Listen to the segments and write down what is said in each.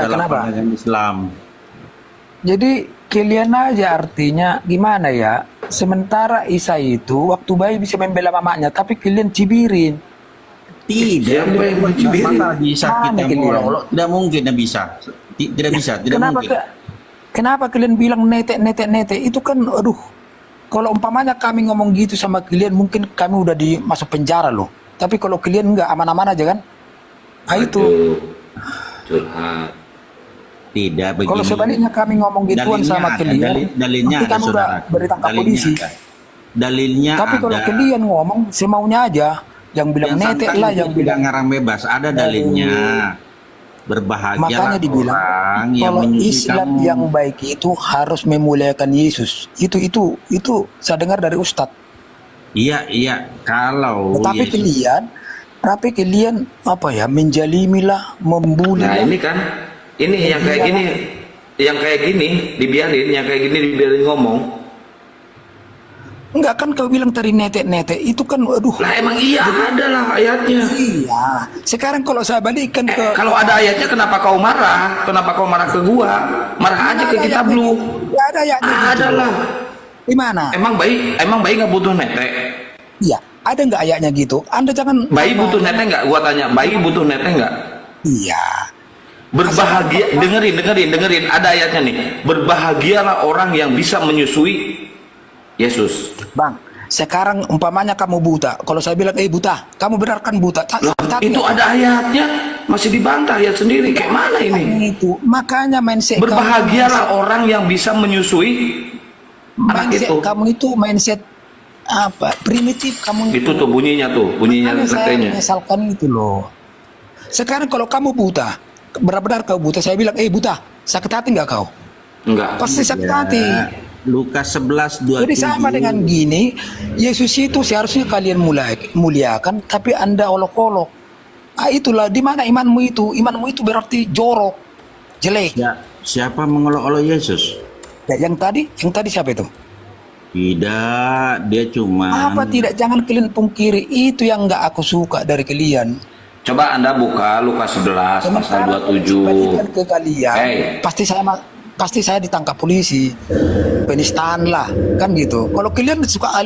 dalam kenapa? pandangan Islam. Jadi kalian aja artinya gimana ya? Sementara Isa itu waktu bayi bisa membela mamanya, tapi kalian cibirin. Tidak, Siapa yang mencibirin? masa bisa Mana kita kalian? mengolok-olok? Tidak mungkin, tidak bisa. Tidak bisa, tidak Kenapa mungkin. kenapa kalian bilang nete? Itu kan aduh. Kalau umpamanya kami ngomong gitu sama kalian, mungkin kami udah masuk penjara loh. Tapi kalau kalian nggak aman-aman aja kan? Ah itu. Aduh, curhat. Tidak begini. Kalau sebaliknya kami ngomong gituan Dalilnya sama ada, kalian, dalilnya nanti ada, kami udah saudara. bertangkap Dalilnya polisi. ada. Dalilnya Tapi kalau ada. kalian ngomong semaunya aja, yang bilang Yang nete santang lah, itu yang tidak bilang ngarang bebas, ada dalilnya. Berbahagia makanya dibilang orang yang kalau menyusupi Islam kamu. yang baik itu harus memuliakan Yesus. Itu saya dengar dari Ustadz. Iya, kalau Tapi kalian apa ya, menjalimilah, membuli Nah lah. ini kan, ini yang kayak gini, dibiarin, yang kayak gini dibiarin ngomong. Enggak kan kau bilang tadi nete itu kan aduh. Lah emang iya ada lah ayatnya. Iya. Sekarang kalau saya balikkan ke Kalau ada ayatnya kenapa kau marah? Kenapa kau marah ke gua? Marah aja ke kita lu. Nggak ada ayatnya gitu. Ada lah. Di mana? Emang bayi nggak butuh nete? Iya, ada nggak ayatnya gitu? Anda jangan Bayi butuh nete nggak? Gua tanya, bayi butuh nete nggak? Iya. Berbahagia, dengerin, ada ayatnya nih. Berbahagialah orang yang bisa menyusui Yesus. Bang, sekarang umpamanya kamu buta. Kalau saya bilang, buta, kamu benar kan buta. Loh, itu ada ayatnya, masih dibantah ayat sendiri. Kayak mana ini? Itu makanya mindset Berbahagialah orang yang bisa menyusui anak mindset itu. kamu itu mindset apa? Primitif kamu Itu tuh bunyinya Makanya saya katanya. menyesalkan itu loh. Sekarang kalau kamu buta, benar-benar kau buta, saya bilang, buta, sakit hati nggak kau? Enggak. Pasti sakit hati. Lukas 11:27. Jadi sama dengan gini, Yesus itu seharusnya kalian muliakan, tapi Anda olok-olok. Itulah di mana imanmu itu? Imanmu itu berarti jorok, jelek. Ya, siapa mengolok-olok Yesus? Ya, yang tadi siapa itu? Tidak, dia cuma Apa tidak? Jangan kalian pungkiri, itu yang nggak aku suka dari kalian. Coba Anda buka Lukas 11 pasal Sementara 27. balikan ke kalian, Hey. pasti saya ditangkap polisi, penistaan lah, kan gitu. Kalau kalian suka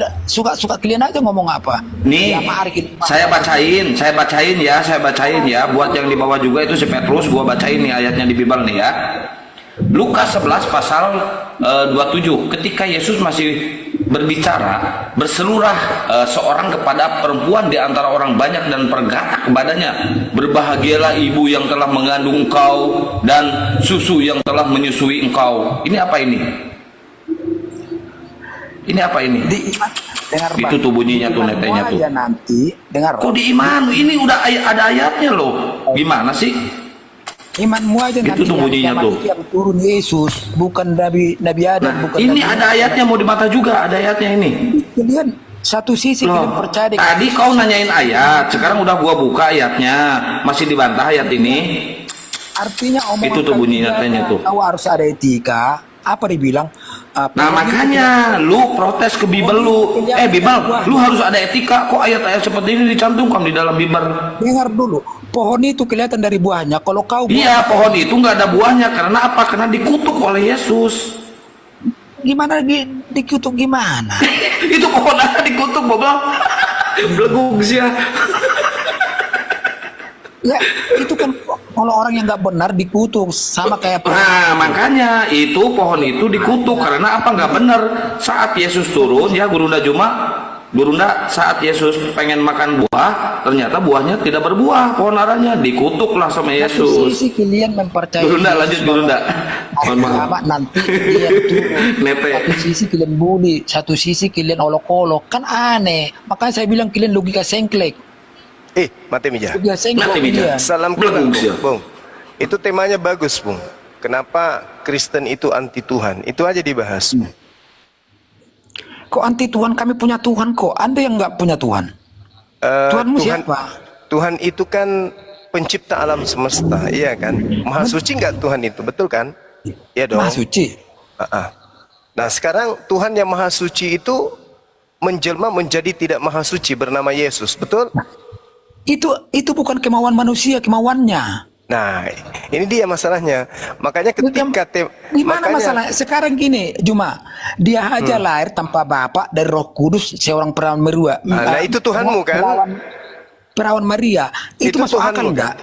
kalian aja ngomong apa? Nih, Tiap hari kita- saya bacain ya. Buat yang di bawah juga itu si Petrus, gua bacain nih ayatnya di Bible nih ya. Lukas 11 pasal 27. Ketika Yesus masih berbicara, berseluruh seorang kepada perempuan di antara orang banyak dan berkata kepadanya, berbahagialah ibu yang telah mengandung engkau dan susu yang telah menyusui engkau. Ini apa ini? Ini apa ini? Dengar, Bang. Itu tuh bunyinya tuh Imanmu netenya tuh. aja nanti, dengar. Kok di iman? Ini udah ada ayatnya loh. Gimana sih? Imanmu aja Itu nanti tuh bunyinya tuh. yang turun Yesus, bukan Nabi Adam, Nah, bukan ini Nabi. ada ayatnya mau di mata juga, ada ayatnya ini. Kalian satu sisi kalian Loh, percaya dengan tadi kau nanyain ayat, sekarang udah gua buka ayatnya, masih dibantah ayat ini. artinya omongan Itu tuh bunyi kalian, nyatanya tuh. kau harus ada etika. Apa dibilang? Nah makanya lu protes ke Bible lu, Bible, lu harus ada etika. Kok ayat-ayat seperti ini dicantumkan di dalam Bible? Dengar dulu, pohon itu kelihatan dari buahnya. Kalau kau Iya, pohon itu nggak ada buahnya karena apa? Karena dikutuk oleh Yesus. gimana dikutuk gimana? Itu pohon ada dikutuk, Bobo. Belegung sih ya. Ya itu kan kalau orang yang nggak benar dikutuk sama kayak Nah makanya itu pohon itu dikutuk karena apa? Nggak benar. Saat Yesus turun ya Gurunda saat Yesus pengen makan buah, ternyata buahnya tidak berbuah, pohon aranya dikutuklah sama satu Yesus. sisi kalian mempercayai Gurunda Yesus lanjut Gurunda. Mohon maaf. agama, nanti kalian turun. Nete. Satu sisi kalian bully, satu sisi kalian olok-olok, kan aneh. Makanya saya bilang kalian logika sengklek. Mati Mija. Logika sengklek Mati, Mija. kalian. Salam Belegung, kenal, Sil. Bung. Itu temanya bagus, Bung. Kenapa Kristen itu anti Tuhan? Itu aja dibahas. Kok anti Tuhan? Kami punya Tuhan kok. Anda yang nggak punya Tuhan. Tuhanmu siapa? Tuhan itu kan pencipta alam semesta, iya kan? Maha suci nggak Tuhan itu, betul kan? Iya dong. Maha suci. Nah sekarang Tuhan yang maha suci itu menjelma menjadi tidak maha suci bernama Yesus, betul? Itu bukan kemauan manusia, kemauannya. Nah, ini dia masalahnya. Makanya ketika Gimana makanya masalah sekarang gini, Juma, dia aja lahir tanpa bapak dari Roh Kudus, seorang perawan Maria. nah, itu Tuhanmu kan? Perawan Maria, itu masuk Tuhanmu akal kan? enggak?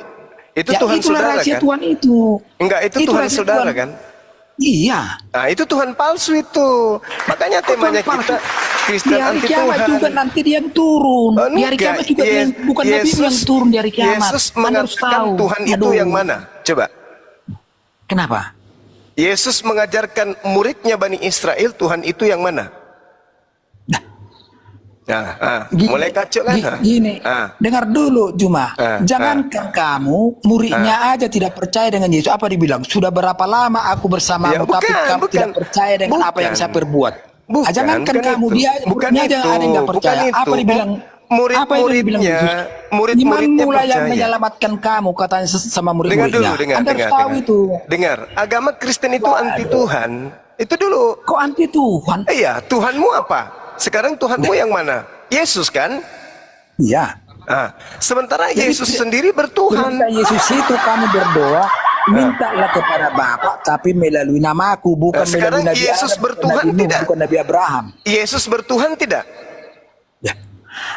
Itu Ya, Tuhan itulah saudara rahasia kan? Tuhan itu. Enggak, itu Tuhan rahasia saudara Tuhan. kan? Iya. Nah, itu Tuhan palsu itu. Makanya Kok Tuhan temanya palsu? kita Kristen Di hari anti kiamat Tuhan. juga nanti dia yang turun. Oh, Di hari enggak. kiamat juga dia yang, bukan Nabi yang turun di hari kiamat. Yesus Anda harus mengatakan tahu. Tuhan itu Aduh. yang mana? Coba. Kenapa? Yesus mengajarkan muridnya Bani Israel Tuhan itu yang mana? Nah, mulai kacau kan? Gini, dengar dulu Juma. Jangankan kamu, muridnya aja tidak percaya dengan Yesus. Apa dibilang? Sudah berapa lama aku bersamamu, Ya, tapi kamu tidak percaya dengan apa yang saya perbuat. Jangankan kamu, itu. dia Bukan muridnya aja itu. ada yang nggak percaya. Bukan Apa itu. dibilang? Apa yang dibilang Yesus? Murid-muridnya Imanmu lah yang percaya. menyelamatkan kamu, katanya sama Dengar murid-muridnya. dulu, dengar, Anda harus dengar, tahu dengar. itu. Dengar, agama Kristen itu anti Tuhan. Itu dulu. Kok anti Tuhan? Iya, Tuhanmu apa? Sekarang Tuhanmu yang mana? Yesus kan? Iya. Sementara Jadi, Yesus sendiri bertuhan. Perintah Yesus itu kamu berdoa, mintalah kepada Bapa, tapi melalui namaku, bukan Sekarang melalui Nabi Yesus Adam, bertuhan Nabi Nuh, tidak? bukan Nabi Abraham. Yesus bertuhan tidak? Ya.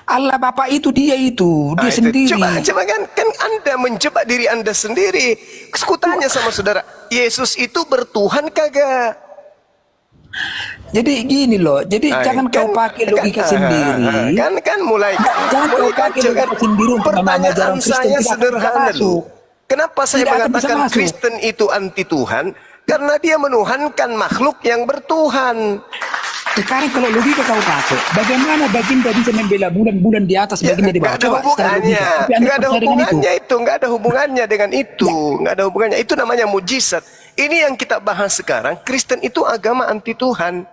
Allah Bapa itu dia itu, dia Itu. sendiri. Coba kan Anda menjebak diri Anda sendiri. Aku tanya sama saudara, Yesus itu bertuhan kagak? Jadi gini loh, jadi jangan kau pakai logika sendiri. Kan mulai Jangan kau pakai logika sendiri untuk memahami ajaran pertanyaan Kristen, saya tidak akan bisa sederhana masuk. dulu. Kenapa saya Tidak akan bisa mengatakan masuk. Kristen itu anti Tuhan? Karena dia menuhankan makhluk yang bertuhan. Sekarang kalau logika kau pakai, bagaimana baginda bisa membela bulan-bulan di atas, baginda di bawah? Nggak ada Coba secara hubungannya, logika. Tapi Anda nggak ada percaya dengan itu? hubungannya itu, nggak ada hubungannya dengan itu, nggak ada hubungannya. Itu namanya mujizat. Ini yang kita bahas sekarang. Kristen itu agama anti Tuhan.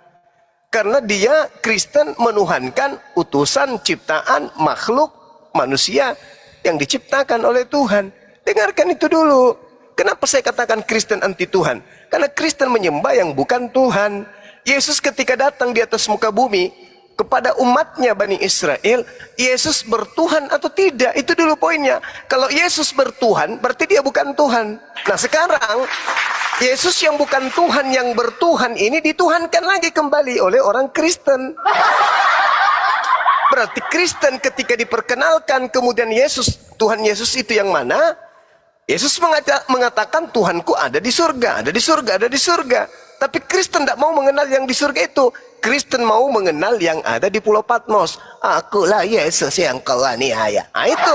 Karena dia Kristen menuhankan utusan ciptaan makhluk manusia yang diciptakan oleh Tuhan. Dengarkan itu dulu. Kenapa saya katakan Kristen anti Tuhan? Karena Kristen menyembah yang bukan Tuhan. Yesus ketika datang di atas muka bumi kepada umatnya Bani Israel, Yesus bertuhan atau tidak? Itu dulu poinnya. Kalau Yesus bertuhan, berarti dia bukan Tuhan. Nah sekarang Yesus yang bukan Tuhan yang bertuhan ini dituhankan lagi kembali oleh orang Kristen. Berarti Kristen ketika diperkenalkan kemudian Yesus, Tuhan Yesus itu yang mana? Yesus mengatakan Tuhanku ada di surga, ada di surga, ada di surga. Tapi Kristen tidak mau mengenal yang di surga itu. Kristen mau mengenal yang ada di Pulau Patmos. Akulah Yesus yang kau aniaya. Nah itu,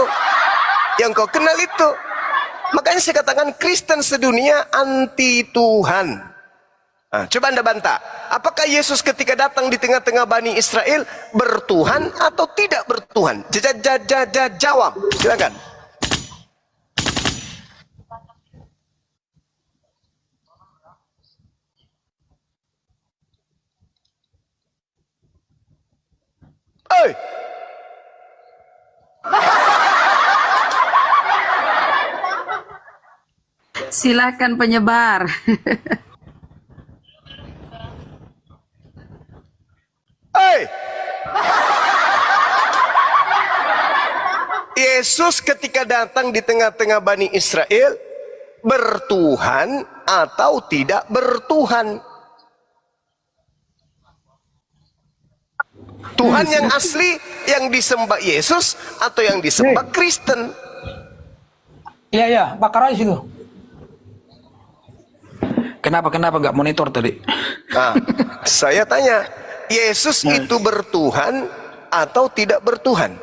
yang kau kenal itu. Makanya saya katakan Kristen sedunia anti Tuhan. Nah, coba Anda bantah. Apakah Yesus ketika datang di tengah-tengah Bani Israel bertuhan atau tidak bertuhan? Jawab. Silakan. Oi. Silakan penyebar. Hei! Yesus ketika datang di tengah-tengah Bani Israel bertuhan atau tidak bertuhan? Tuhan yang asli yang disembah Yesus atau yang disembah Kristen? Iya, iya, bakar aja situ. Kenapa nggak monitor tadi? Nah, saya tanya, Yesus itu bertuhan atau tidak bertuhan?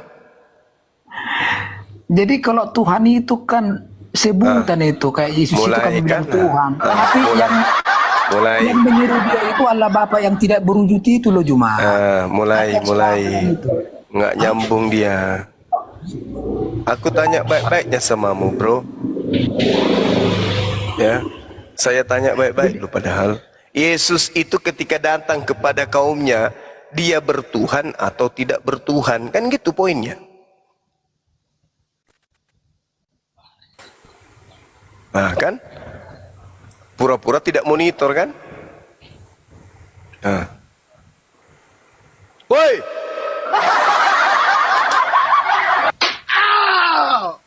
Jadi kalau Tuhan itu kan sebutan itu, kayak Yesus itu kan bilang Tuhan. Tapi yang menyuruh dia itu Allah Bapa yang tidak berwujud itu loh Juma. Mulai nggak nyambung dia. Aku tanya baik-baiknya samamu, bro. Ya, saya tanya baik-baik lu padahal. Yesus itu ketika datang kepada kaumnya, dia bertuhan atau tidak bertuhan? Kan gitu poinnya. Nah kan, pura-pura tidak monitor kan? Nah. Woi!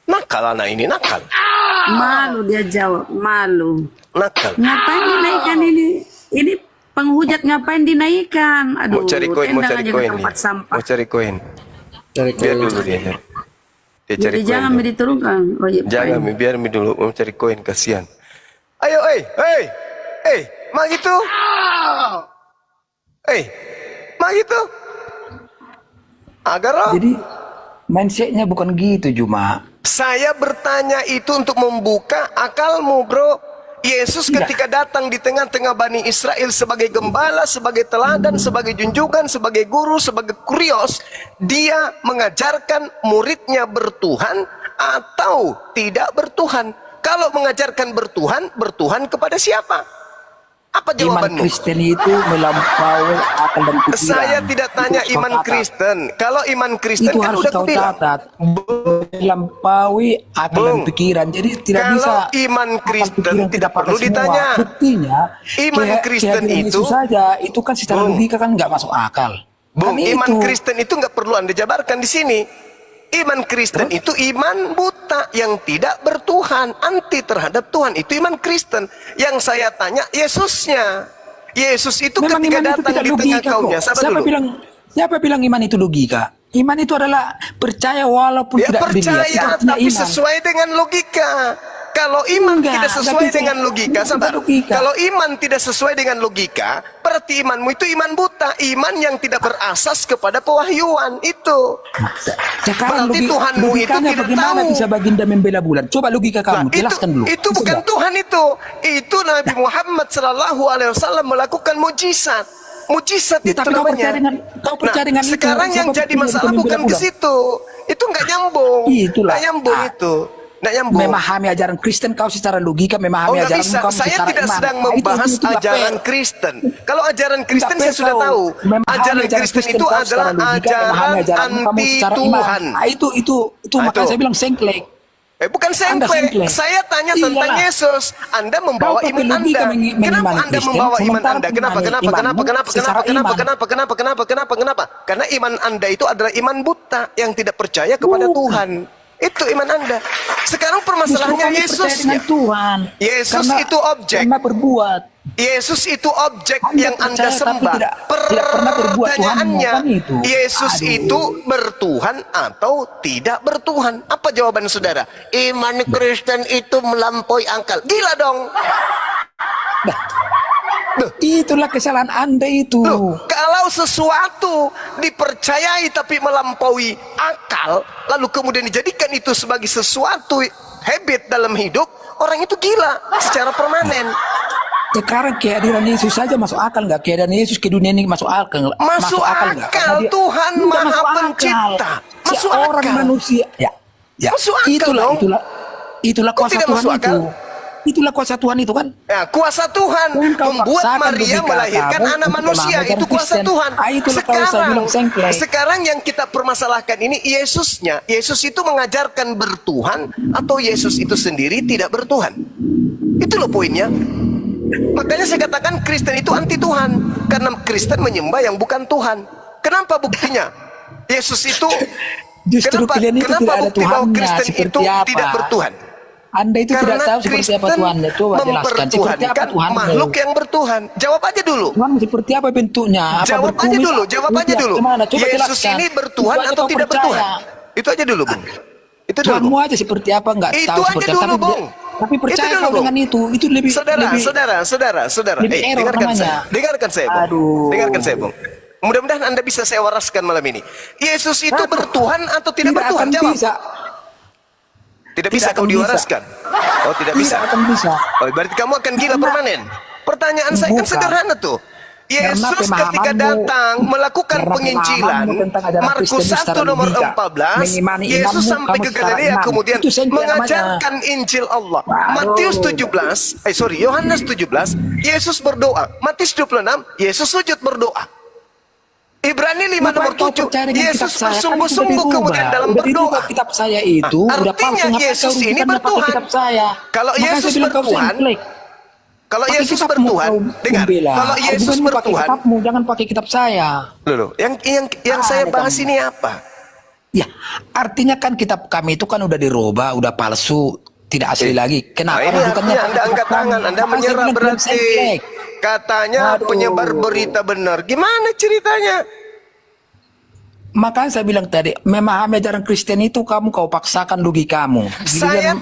Nakal anak ini, nakal. Malu dia jawab, malu. Nakal. Ngapain dinaikkan ini? Ini penghujat ngapain dinaikkan? Aduh, Mau cari koin, mau tendang cari aja ke koin tempat nih. sampah. Mau cari koin. Dari Biar dulu dia. Dia cari Jadi koin. jangan dulu. diturunkan. Oh, iya, Jangan, Pak. biar Mi dulu mau cari koin, kasihan. Ayo, mak gitu. Mak gitu. Agar roh. Jadi mindsetnya bukan gitu Juma. Saya bertanya itu untuk membuka akalmu, bro. Yesus Tidak. ketika datang di tengah-tengah Bani Israel sebagai gembala, sebagai teladan, sebagai junjungan, sebagai guru, sebagai kurios, dia mengajarkan muridnya bertuhan atau tidak bertuhan. Kalau mengajarkan bertuhan, bertuhan kepada siapa? Apa Iman jawabanmu? Kristen itu melampaui akal dan pikiran. Saya tidak tanya Itu harus iman kau catat. Kristen. Kalau iman Kristen Itu kan harus udah kau kubilang. catat. Melampaui akal dan Bung, pikiran. Jadi tidak kalau bisa. iman akal Kristen pikiran tidak pakai perlu semua. ditanya. Buktinya, Iman Kristen kehadiran itu- Yesus saja itu kan secara Bung. logika kan nggak masuk akal. Bung, Kan iman itu. Kristen itu nggak perlu Anda jabarkan di sini. Iman Kristen itu iman buta yang tidak bertuhan, anti terhadap Tuhan. Itu iman Kristen. Yang saya tanya Yesusnya. Yesus itu Memang ketika iman itu datang tidak di tengah logika kaumnya. kok. Sabar Siapa dulu. siapa bilang iman itu logika? Iman itu adalah percaya walaupun Ya tidak dilihat. Itu percaya, artinya tapi iman. sesuai dengan logika. Kalau iman Enggak, tidak sesuai tapi dengan logika, bukan sabar. logika. Kalau iman tidak sesuai dengan logika, berarti imanmu itu iman buta, iman yang tidak berasas kepada pewahyuan itu. Sekarang Berarti Tuhanmu itu logikanya tidak bagaimana tahu. bisa baginda membela bulan? Coba logika kamu, Nah, jelaskan dulu. itu bukan Coba. Tuhan itu Nabi Muhammad Shallallahu Alaihi Wasallam melakukan mujizat. Mujizat Ya, itu tapi kau namanya. percaya dengan- kau percaya dengan itu. Sekarang yang Siapa jadi percaya masalah dengan bukan membela ke bulan? situ. Itu nggak nyambung. Itulah. Nggak nyambung Ah. itu. Nggak nyambung. Memahami ajaran Kristen kau secara logika, Oh memahami nggak ajaran bisa, kamu saya secara tidak iman. sedang Nah, itu membahas nggak ajaran fair. Kristen. Kalau ajaran Kristen Nggak saya fair sudah kau. tahu. Memahami Ajaran Kristen Kristen itu kau adalah secara logika, ajaran memahami ajaran kamu anti secara iman. Tuhan. Nah, itu Nah, makanya itu. saya bilang sengklek. Bukan Anda sengklek. sengklek. Saya tanya tentang Iyalah. Yesus. Anda membawa Kau pakai iman logika Anda. Kenapa mengimani Anda Kristen, membawa iman sementara Anda? Kenapa? mengimani Kenapa? imanmu secara iman. Karena iman Anda itu adalah iman buta yang tidak percaya kepada Bukan. Tuhan. Itu iman Anda. Sekarang Justru permasalahannya kami Yesus. percaya dengan Tuhan. Yesus itu objek. Karena berbuat. Yesus itu objek Anda yang Anda percaya, tapi sembah. tidak pernah berbuat Pertanyaannya, Tuhanmu, kan itu. Yesus Aduh. itu bertuhan atau tidak bertuhan? Apa jawaban saudara? Iman Kristen itu melampaui akal. Gila dong. Itulah kesalahan Anda itu. Loh, kalau sesuatu dipercayai tapi melampaui akal, lalu kemudian dijadikan itu sebagai sesuatu habit dalam hidup, orang itu gila secara permanen. Sekarang kehadiran Yesus saja masuk akal nggak? Kehadiran Yesus ke dunia ini masuk akal nggak? Masuk nggak? akal. Karena dia- Tuhan Nggak Maha masuk akal. Pencipta. Masuk Seorang akal. manusia. Ya. Masuk akal dong. Itulah Kok kuasa tidak Tuhan masuk itu. akal? Itulah kuasa Tuhan itu kan. Ya, kuasa Tuhan Tuhan kau membuat paksakan Maria logika melahirkan kamu anak untuk manusia. memahami Itu kuasa Kristen. Tuhan. Itulah kalau saya bilang sengklek. Sekarang yang kita permasalahkan ini Yesusnya. Yesus itu mengajarkan bertuhan atau Yesus itu sendiri tidak bertuhan. Itu loh poinnya. Makanya saya katakan Kristen itu anti Tuhan. Karena Kristen menyembah yang bukan Tuhan. Kenapa buktinya? Yesus itu Justru kalian itu tidak ada bukti bahwa Tuhannya Kristen itu seperti apa? tidak bertuhan? Anda itu tidak tahu seperti apa Tuhannya. Coba jelaskan seperti apa Tuhan. Makhluk yang bertuhan. Jawab aja dulu. Tuhan seperti apa bentuknya? Apa Jawab aja berkumis? dulu, jawab aja Iya, dulu. Gimana? Coba Yesus jelaskan. ini bertuhan Itu aja atau kau tidak percaya. bertuhan? Itu aja dulu, Bung. Itu dulu, Tuhanmu Bung. aja seperti apa nggak Itu tahu aja seperti dulu, apa. Bung. Tapi percaya Itu dulu, kau Bung. dengan itu lebih Saudara, lebih saudara. lebih error Dengarkan namanya. saya. Dengarkan saya, Bung. Aduh. Dengarkan saya, Bung. Mudah-mudahan Anda bisa saya waraskan malam ini. Yesus itu Apa? bertuhan atau tidak bertuhan? akan Jawab. bisa. Tidak bisa Tidak kau akan bisa. diwaraskan. Oh, tidak bisa. Tidak akan bisa. Oh, berarti kamu akan gila permanen. Pertanyaan saya kan Bukan. sederhana tuh. Yesus Karena ketika pemahamanmu- datang melakukan karena penginjilan, pemahamanmu tentang ajaran Markus Kristen itu 1 secara nomor logika. 14, Mengimani Yesus imammu, sampai kamu ke secara Galilea imam. kemudian Itu sengklek mengajarkan Injil Allah. Matius 17, Yohanes 17, Yesus berdoa. Matius 26, Yesus sujud berdoa. Ibrani 5 nomor Ngapain kau 7, percaya dengan Yesus kitab saya? Kan bersungguh-sungguh sudah kemudian dirubah. dalam Udah dirubah berdoa. kitab saya itu udah Artinya palsu. Ngapain Yesus kau ini rujukan pakai bertuhan. kitab saya? Kalau Makanya Yesus saya bilang kau bertuhan, sengklek. Kalau Pakai Yesus kitabmu bertuhan, kau dengar. membela. Kalau Yesus Argumenmu pakai bertuhan, kitabmu, jangan pakai kitab saya. loh, yang saya bahas ini apa? Ya, artinya kan kitab kami itu kan udah dirubah, udah palsu. tidak asli lagi. Nah, Kenapa? ini artinya Anda angkat tangan, Anda Makanya saya menyerah bilang kalian berarti. sengklek. Katanya Aduh. penyebar berita benar. Gimana ceritanya? Makanya saya bilang tadi, memahami ajaran Kristen itu kau paksakan logikamu. Saya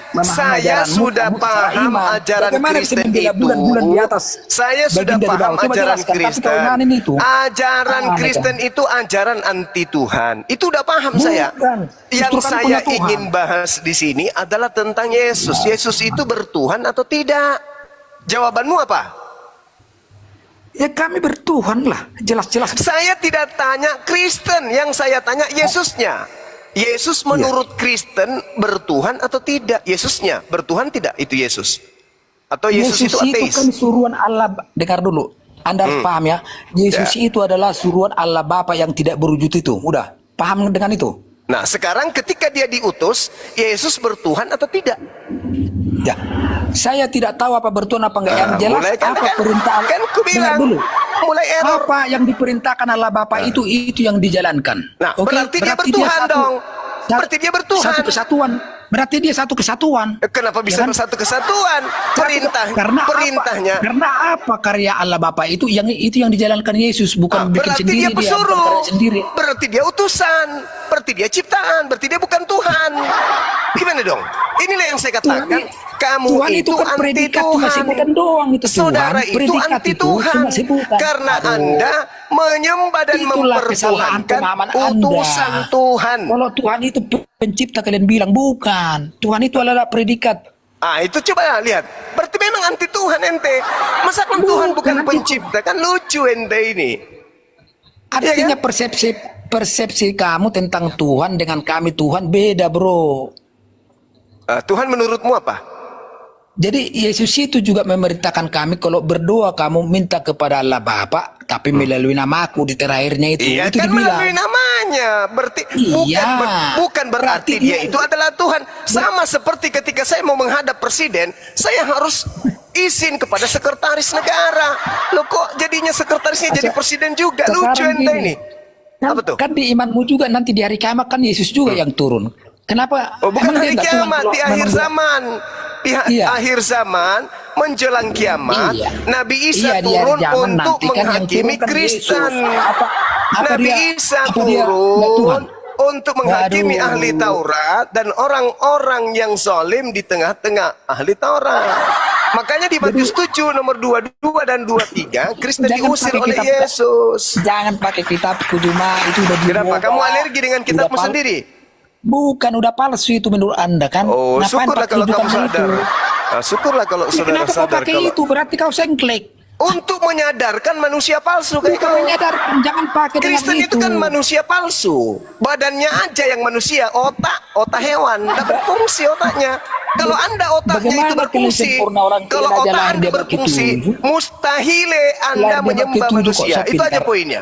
sudah paham ajaran Kristen itu. Bulan-bulan di atas. Saya sudah bagian dari paham bawah. Coba ajaran jelaskan, tapi Kristen. kau nganin itu. Ajaran Aneh, Kristen itu ajaran anti Tuhan. Itu udah paham Bukan. saya. Yang Justru kan saya punya Tuhan. ingin bahas di sini adalah tentang Yesus. Yesus itu bertuhan atau tidak? Jawabanmu apa? Ya kami bertuhan lah, jelas-jelas. Saya tidak tanya Kristen, yang saya tanya Yesusnya. Yesus menurut Kristen bertuhan atau tidak? Yesusnya bertuhan tidak? Itu Yesus. Atau Yesus itu ateis? kan suruhan Allah. Dengar dulu, Anda harus paham ya. Yesus itu adalah suruhan Allah Bapa yang tidak berwujud itu. Udah, paham dengan itu? Nah, sekarang ketika dia diutus, Yesus bertuhan atau tidak? Ya, saya tidak tahu apa bertuhan apa enggak. Yang jelas mulai kan, apa perintah kan ku Dengar bilang, dulu. mulai error. Apa yang diperintahkan Allah Bapa itu yang dijalankan. Nah, Oke? berarti dia bertuhan dong. Berarti dia bertuhan. Satu kesatuan. Berarti dia satu kesatuan. Kenapa bisa Ya kan? satu kesatuan? Perintahnya. Karena apa karya Allah Bapa itu yang dijalankan Yesus, bukan bikin Berarti sendiri dia pesuruh. bukan karya sendiri. Berarti dia utusan. Berarti dia ciptaan. Berarti dia bukan Tuhan. Gimana dong? Inilah yang saya katakan. Kamu Tuhan itu kan anti predikat, cuma Tuhan. sebutan doang itu Tuhan. Saudara itu Predikat anti itu Tuhan. cuma sebutan. Karena Aduh. Anda menyembah dan Itulah kesalahan mempertuhankan pemahaman utusan Anda. Tuhan. Kalau Tuhan itu pencipta, kalian bilang bukan. Tuhan itu adalah predikat. Ah, itu coba lihat. Berarti memang anti Tuhan ente. Masa kan Tuhan bukan anti pencipta? Kan lucu ente ini. Artinya Iya persepsi kamu tentang Tuhan dengan kami Tuhan beda, bro. Tuhan menurutmu apa? Jadi Yesus itu juga memerintahkan kami kalau berdoa kamu minta kepada Allah Bapa, tapi melalui namaku di terakhirnya itu. Iya itu kan dibilang. melalui namanya. Berarti Iya. bukan berarti Berarti dia itu adalah Tuhan. Sama seperti ketika saya mau menghadap presiden, saya harus izin kepada sekretaris negara. Loh kok jadinya sekretarisnya jadi presiden juga? Lucu Sekarang ente gini, ini. Apa tuh? Kan di imanmu juga nanti di hari kiamat kan Yesus juga yang turun. Kenapa? Oh, bukan emang dia hari nggak Tuhan kiamat, kalau di akhir memang dia- zaman. Di Iya. akhir zaman menjelang kiamat, Iya. Nabi Isa Iya, di hari turun zaman untuk nanti kan yang menghakimi turun kan Kristen. Yesus. Apa Nabi dia- Isa apa dia nggak turun Tuhan? untuk menghakimi Waduh. ahli Taurat dan orang-orang yang zalim di tengah-tengah ahli Taurat. Makanya di Matius 7 nomor 22 dan 23 Kristen Jangan diusir pakai oleh kitab- Yesus. Jangan pakai kitabku cuma itu udah Kenapa? diubah. Kamu alergi dengan kitabmu Udah sendiri? Bukan, udah palsu itu menurut Anda kan? Oh, Ngapain syukurlah pakai kalau rujukan kamu sadar. itu? Syukurlah kalau Ya, saudara kenapa kau sadar pakai kalau itu? Berarti kau sengklek. untuk menyadarkan manusia palsu kayak Bukan kau. menyadarkan, jangan pakai dengan Kristen itu kan manusia palsu. Badannya aja yang manusia, otak hewan, tidak berfungsi otaknya. Kalau Anda otaknya Bagaimana itu berfungsi, kalian sempurna orang kalau kira aja otak lahir Anda dia berfungsi, berketujuh? mustahil Anda Lahir dia menyembah berketujuh kok, manusia. sok Itu aja pintar. poinnya.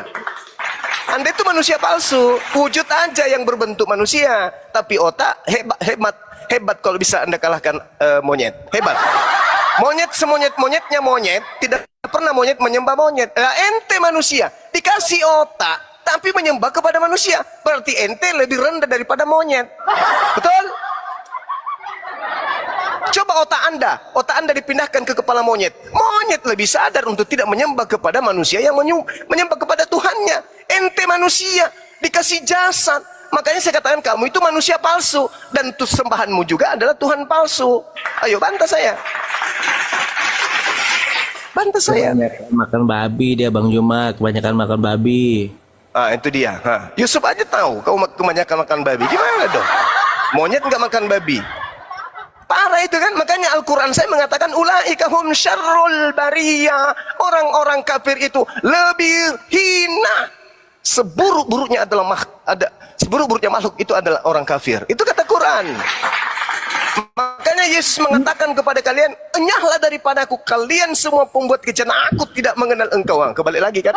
Anda itu manusia palsu, wujud aja yang berbentuk manusia, tapi otak hebat kalau bisa Anda kalahkan monyet. Hebat. Monyet semonyet-monyetnya monyet, tidak pernah monyet menyembah monyet. Lah ente manusia, dikasih otak, tapi menyembah kepada manusia. Berarti ente lebih rendah daripada monyet. Betul? Coba otak Anda dipindahkan ke kepala monyet. Monyet lebih sadar untuk tidak menyembah kepada manusia yang menyembah kepada Tuhannya. Ente manusia, dikasih jasad. Makanya saya katakan kamu itu manusia palsu. Dan sembahanmu juga adalah Tuhan palsu. Ayo bantah saya. Bantah saya. Makan babi dia Bang Juma, kebanyakan makan babi. Ah itu dia. Yusuf aja tahu kau kebanyakan makan babi. Gimana dong? Monyet nggak makan babi. Parah itu kan. Makanya Al-Quran saya mengatakan ulaika hum syarrul bariyah. Orang-orang kafir itu lebih hina. Seburuk-buruknya seburuk-buruknya makhluk itu adalah orang kafir. Itu kata Quran. Makanya Yesus mengatakan kepada kalian, enyahlah daripadaku kalian semua pembuat kejahatan, aku tidak mengenal engkau. Kembali lagi kan?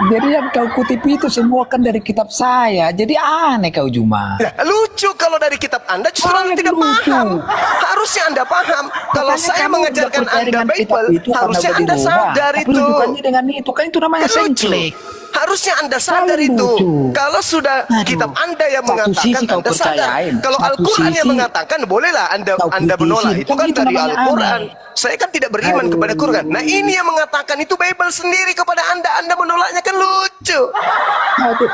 Jadi yang kau kutip itu semua kan dari kitab saya. Jadi aneh kau Juma. Nah, lucu kalau dari kitab Anda justru Anda Sangat tidak lucu. paham. Harusnya Anda paham. Kalau Makanya saya kamu mengajarkan tidak percaya Anda dengan kitab Bible, itu karena harusnya udah Anda dirubah. sadar Tapi itu. rujukannya dengan itu kan itu namanya Kan lucu. sengklik. Harusnya Anda sadar Terlalu itu. lucu. Kalau sudah Aduh. kitab Anda yang Satu mengatakan, sisi kau Anda sadar. percayain. Kalau Satu Al-Quran yang sisi mengatakan, bolehlah Anda kau Anda menolak. kritisin. Itu kan Itu dari namanya Al-Quran. aneh. Saya kan tidak beriman Aduh. kepada Quran. Nah ini yang mengatakan itu Bible sendiri kepada Anda menolaknya kan lucu. Aduh.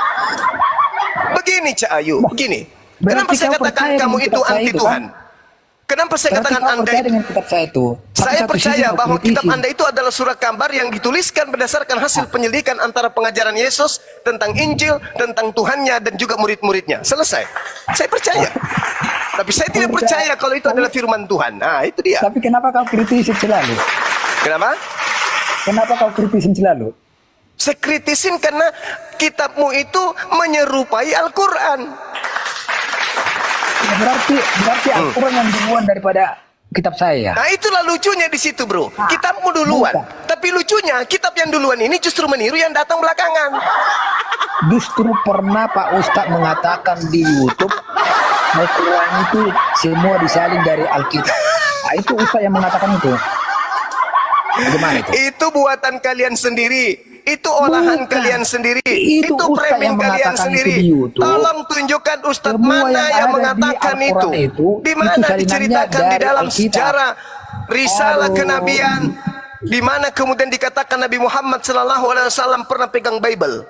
Begini Cak Ayu, begini. Berarti Kenapa saya kau katakan percaya kamu dengan itu kitab saya anti itu, Tuhan? kan? Kenapa saya Berarti katakan kau Anda percaya itu? dengan kitab saya itu. Tapi Saya satu sisi percaya kau bahwa kitab kritisi. Anda itu adalah surat kabar yang dituliskan berdasarkan hasil penyelidikan antara pengajaran Yesus tentang Injil, tentang Tuhannya dan juga murid-muridnya. Selesai. Saya percaya. Tapi saya tidak percaya kalau itu adalah firman Tuhan. Nah, itu dia. Tapi kenapa kau kritisin selalu? Kenapa? Kenapa kau kritisin selalu? Saya kritisin karena kitabmu itu menyerupai Al-Quran. Ya, berarti Al-Quran yang duluan daripada kitab saya. Nah itulah lucunya di situ bro. Kitabmu duluan. bukan. Tapi lucunya kitab yang duluan ini justru meniru yang datang belakangan. Justru pernah Pak Ustadz mengatakan di YouTube Al-Quran itu semua disalin dari Alkitab. Nah, itu Ustadz yang mengatakan itu. Bagaimana itu? Itu buatan kalian sendiri. Itu olahan Bukan. kalian sendiri. Itu Itu Ustadz framing yang kalian mengatakan sendiri. itu di YouTube. Tolong tunjukkan Ustadz Semua mana yang yang ada di mengatakan Al-Quran itu Di mana salinannya diceritakan di dari dalam Alkitab. sejarah risalah Aduh. kenabian, di mana kemudian dikatakan Nabi Muhammad SAW pernah pegang Bible.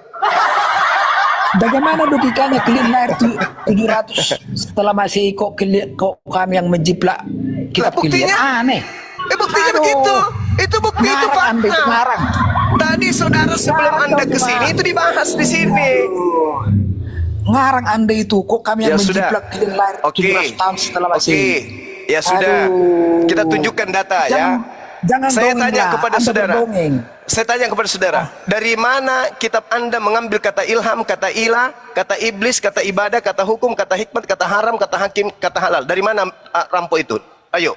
Bagaimana logikanya kalian lahir 700 setelah Masehi kok kami yang menjiplak kitab kalian? buktinya? Aneh. Buktinya Aduh. begitu. Itu bukti itu Ngarang Anda, itu fakta. ngarang. Tadi saudara sebelum Ngarang Anda dong, ke sini Bang. itu dibahas di sini. Ngarang Anda itu kok kami yang Ya sudah. menjiplak kalian lahir Oke. 17 tahun setelah Oke. Masehi. Ya sudah. Aduh. Kita tunjukkan data ya. Jangan Saya dongeng tanya lah. kepada Anda saudara. berdongeng. Saya tanya kepada saudara, dari mana kitab Anda mengambil kata ilham, kata ilah, kata iblis, kata ibadah, kata hukum, kata hikmat, kata haram, kata hakim, kata halal? Dari mana rampo itu? Ayo.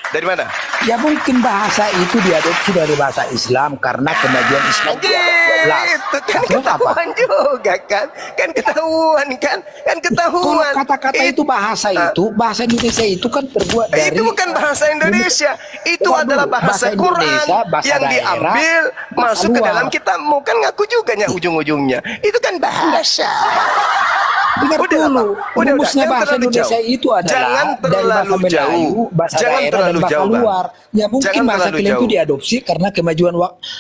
Dari mana? Ya mungkin bahasa itu diadopsi dari bahasa Islam karena kemajuan Islam itu ada 12. Itu kan Terus apa? ketahuan juga kan? Kan ketahuan kan? Kan Kalau ketahuan. kata-kata itu bahasa Indonesia itu kan terbuat dari Itu bukan bahasa Indonesia. Itu Waduh, adalah bahasa bahasa Quran Indonesia, bahasa yang daerah, diambil bahasa masuk ke luar. dalam kitabmu. Kan ngaku juga nya ujung-ujungnya. Itu kan bahasa. Dengar dulu, rumusnya Jangan bahasa terlalu Indonesia jauh. itu adalah Jangan dari bahasa terlalu Melayu, jauh. bahasa Jangan daerah dan terlalu bahasa jauh, Bang. luar. Ya mungkin Jangan bahasa terlalu kalian itu jauh. diadopsi karena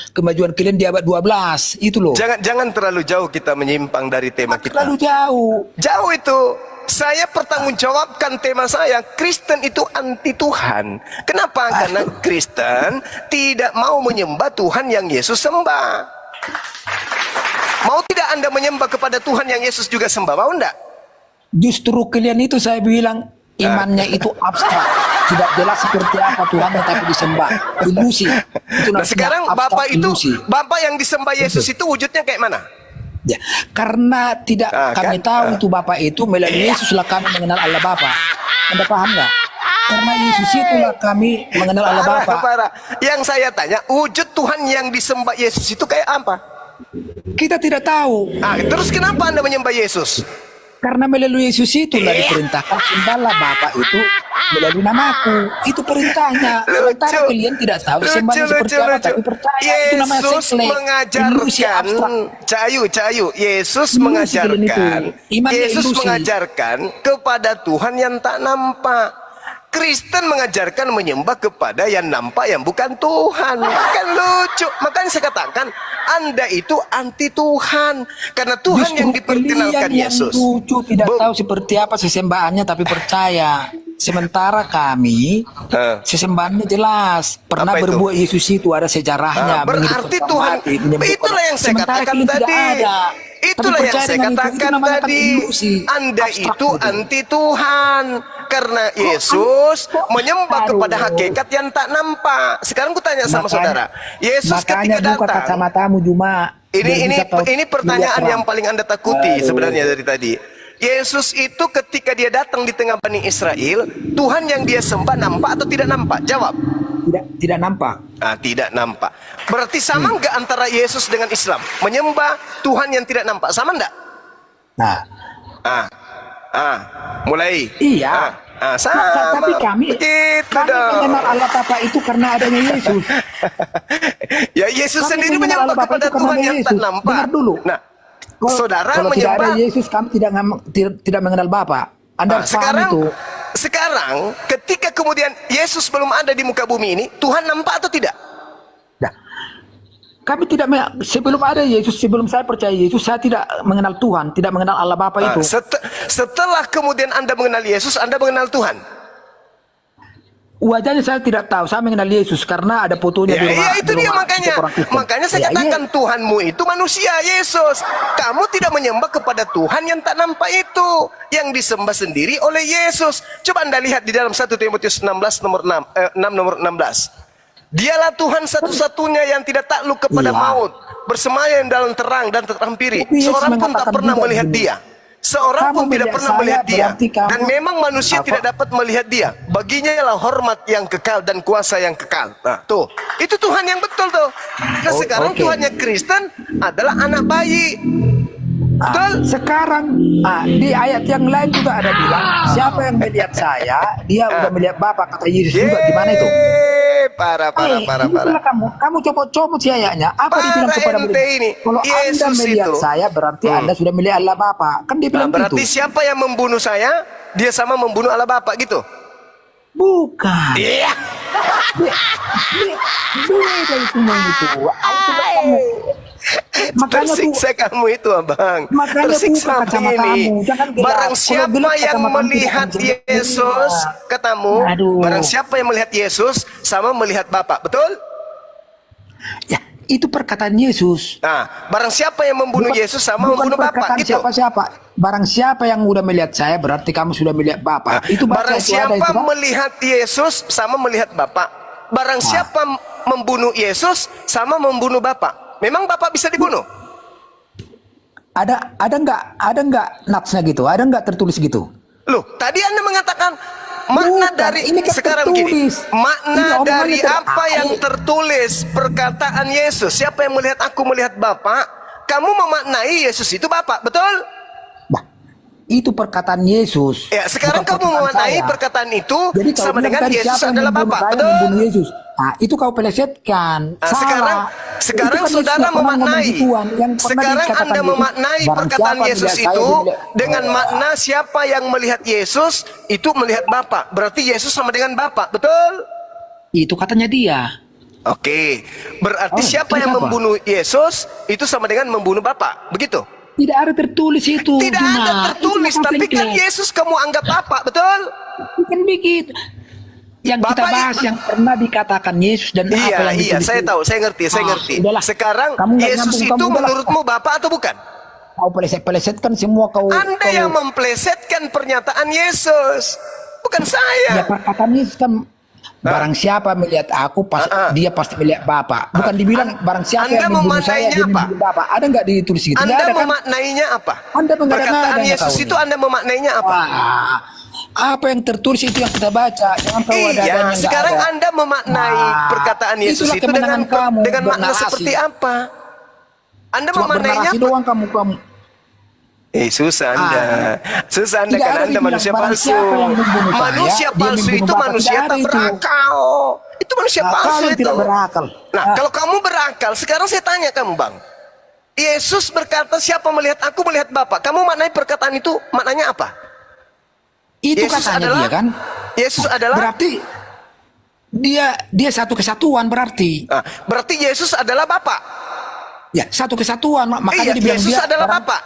kemajuan kalian di abad 12 itu loh. Jangan terlalu jauh kita menyimpang dari tema kita. Terlalu jauh. Jauh itu. Saya pertanggungjawabkan tema saya, Kristen itu anti Tuhan. Kenapa? Karena Kristen tidak mau menyembah Tuhan yang Yesus sembah. Mau tidak Anda menyembah kepada Tuhan yang Yesus juga sembah? Mau enggak? Justru kalian itu saya bilang imannya itu abstrak, tidak jelas seperti apa Tuhannya tapi disembah, ilusi. Itu Nah namanya sekarang abstrak, Bapak itu, ilusi. Bapak yang disembah Yesus itu wujudnya kayak mana? Ya, karena tidak kami kan? tahu itu Bapak itu melalui Yesuslah kami mengenal Allah Bapa. Anda paham nggak? Karena Yesus itulah kami mengenal Allah Bapa. Parah. Yang saya tanya, wujud Tuhan yang disembah Yesus itu kayak apa? Kita tidak tahu. Terus kenapa Anda menyembah Yesus? Karena melalui Yesus itulah diperintahkan sembahlah Bapa itu melalui namaku. Itu perintahnya. Sementara kalian tidak tahu sembahnya seperti apa tapi percaya. Itu namanya Yesus sekle. Ilusi mengajarkan, abstrak. Cahayu, Yesus Ilusi mengajarkan, kalian itu. Imannya Yesus ilusi. mengajarkan kepada Tuhan yang tak nampak. Kristen mengajarkan menyembah kepada yang nampak yang bukan Tuhan. Kan lucu. Makanya saya katakan Anda itu anti Tuhan karena Tuhan Justru yang diperkenalkan kalian Yesus. yang lucu tidak Bung. tahu seperti apa sesembahannya tapi percaya. Sementara kami sesembahannya jelas pernah Apa itu? berbuat Yesus itu ada sejarahnya. Berarti menghidupkan Tuhan, mati, menyembuhkan itulah yang saya Sementara katakan kalian tidak tadi. ada. Itulah Tapi yang percaya saya dengan itu katakan namanya kan tadi. ilusi, Anda abstrak itu gitu. anti Tuhan karena Yesus menyembah Aduh. kepada hakikat yang tak nampak. Sekarang ku tanya sama Makanya- saudara, Yesus Makanya ketika buka datang, kacamatamu Juma. Biar ini bisa kau ini pertanyaan lihat yang terang. paling Anda takuti Aduh. sebenarnya dari tadi. Yesus itu ketika dia datang di tengah Bani Israel, Tuhan yang dia sembah nampak atau tidak nampak? Jawab. Tidak nampak. Tidak nampak. Berarti sama nggak antara Yesus dengan Islam? Menyembah Tuhan yang tidak nampak, sama nggak? Nah, Mulai. iya. Sama. Tapi kami dong. mengenal Allah Bapa itu karena adanya Yesus. Ya Yesus Kami sendiri mengenal menyembah Allah Bapa kepada itu karena Tuhan yang tak Yesus. nampak. Dengar dulu. Nah, saudara Kalau tidak ada menyembah. Yesus, kami tidak mengenal Bapa. Anda harus paham Sekarang, itu. sekarang ketika kemudian Yesus belum ada di muka bumi ini, Tuhan nampak atau tidak? Nah, kami tidak sebelum ada Yesus, sebelum saya percaya Yesus, saya tidak mengenal Tuhan, tidak mengenal Allah Bapa itu. Setelah kemudian Anda mengenal Yesus, Anda mengenal Tuhan. Wajahnya saya tidak tahu, saya mengenal Yesus karena ada fotonya di rumah. Iya, itu di dia rumah makanya. orang Kristen. Makanya saya katakan Tuhanmu itu manusia, Yesus. Kamu tidak menyembah kepada Tuhan yang tak nampak itu, yang disembah sendiri oleh Yesus. Coba Anda lihat di dalam 1 Timotius 16 nomor 6 nomor 16. Dialah Tuhan satu-satunya yang tidak takluk kepada maut, bersemayam dalam terang dan terhampiri. Tapi Yesus Seorang pun tak mengatakan pernah juga melihat begini, dia. Seorang kamu pun tidak melihat pernah saya, melihat dia. berarti kamu- Dan memang manusia Apa? tidak dapat melihat dia. Baginya lah hormat yang kekal dan kuasa yang kekal. Nah, tuh. Itu Tuhan yang betul tuh. Nah, sekarang oke. Tuhannya Kristen adalah anak bayi. Betul? Sekarang di ayat yang lain juga ada bilang, siapa yang melihat saya, dia udah melihat Bapa, kata Yesus juga. Gimana itu? Parah. Itulah kamu copot si ayatnya. Apa Parah dibilang kepada ente mereka? ini. Kalau Anda Yesus melihat itu. saya, berarti Anda sudah melihat Allah Bapa. Kan dia Nah, bilang berarti gitu. siapa yang membunuh saya, dia sama membunuh Allah Bapa gitu. Bukan. Iya. Beda itu makanya tuh, Tersiksa kamu itu, Abang. makanya Tersiksa buka kacamata ini. kamu. Jangan gelap. Barang Kalau siapa gelap, yang kacamata melihat tidak akan Yesus, gelap. katamu, Aduh. barang siapa yang melihat Yesus sama melihat Bapa. Betul? Ya, itu perkataan Yesus. Nah, barang siapa yang membunuh Yesus sama bukan membunuh Bapa perkataan gitu. siapa-siapa. Barang siapa yang udah melihat saya, berarti kamu sudah melihat Bapa. Itu baca Barang itu ada siapa itu, Pak. melihat Yesus sama melihat Bapa. Barang siapa membunuh Yesus sama membunuh Bapa. Memang Bapa bisa dibunuh? Ada nggak natsnya gitu? Ada nggak tertulis gitu? Loh, tadi Anda mengatakan makna Bukan, dari ini kan sekarang gini. tertulis. Ini Makna omongannya dari ter- apa yang tertulis perkataan Yesus. Siapa yang melihat aku melihat Bapa, kamu memaknai Yesus itu Bapa, betul? Bah, itu perkataan Yesus. Ya, sekarang bukan kamu perkataan memaknai saya. perkataan itu Jadi kalau sama bilang dengan tadi Yesus siapa yang adalah membunuh Bapa, saya, betul? membunuh Yesus. Itu kau pelesetkan. Nah, Salah. sekarang Itu kan saudara Yesus yang pernah ngomong memaknai. gituan. Yang pernah Sekarang dikatakan Anda Yesus, memaknai barang perkataan siapa Yesus melihat saya, itu dia melihat- dengan makna siapa yang melihat Yesus itu melihat Bapa. Berarti Yesus sama dengan Bapa, betul? Itu katanya dia. Oke. Berarti Oh, siapa terus yang apa? membunuh Yesus itu sama dengan membunuh Bapa, begitu? Tidak ada tertulis itu. Tidak Cuma, ada tertulis, itu tapi kan Yesus kamu anggap Bapa, betul? bukan begitu. Yang kita Bapak bahas yang pernah dikatakan Yesus dan apa yang Iya, ditulis saya itu. tahu, saya ngerti. Udahlah. Sekarang Kamu nggak Yesus nyambung, itu kamu udahlah. menurutmu Bapa atau bukan? Kau peleset-pelesetkan semua kau. Anda yang memplesetkan pernyataan Yesus, bukan saya. Ya perkataan Yesus kan barang siapa melihat aku dia pasti melihat Bapa. Bukan dibilang barang siapa Anda yang membunuh saya memaknainya dia apa? membunuh Bapa. Ada nggak ditulis gitu? Nggak Anda ada kan? memaknainya apa? Anda mengada-ngada Perkataan ya Yesus kau itu ini. Anda memaknainya apa? Wah, apa yang tertulis itu yang kita baca. Jangan kau ada Iya, sekarang Anda memaknai perkataan Yesus itulah itu dengan kemenangan kamu, dengan makna bernarasi. seperti apa? Anda Cuma memaknainya bernarasi apa? doang kamu. Susah Anda. Susah Anda Tidak karena ada Anda dibilang manusia barang palsu. siapa yang membunuh saya, Manusia dia palsu membunuh itu Bapa. manusia Tidak ada tak itu. berakal. Itu manusia palsu Kalian itu. tidak berakal. Nah, kalau kamu berakal, sekarang saya tanya kamu, Bang. Yesus berkata, siapa melihat aku melihat Bapa. Kamu maknai perkataan itu, maknanya apa? Itu Yesus katanya adalah- dia kan. Yesus adalah Berarti dia satu kesatuan berarti. Nah, berarti Yesus adalah Bapa. Ya, satu kesatuan. Makanya Iya, dibilang Yesus dia adalah barang- Bapa.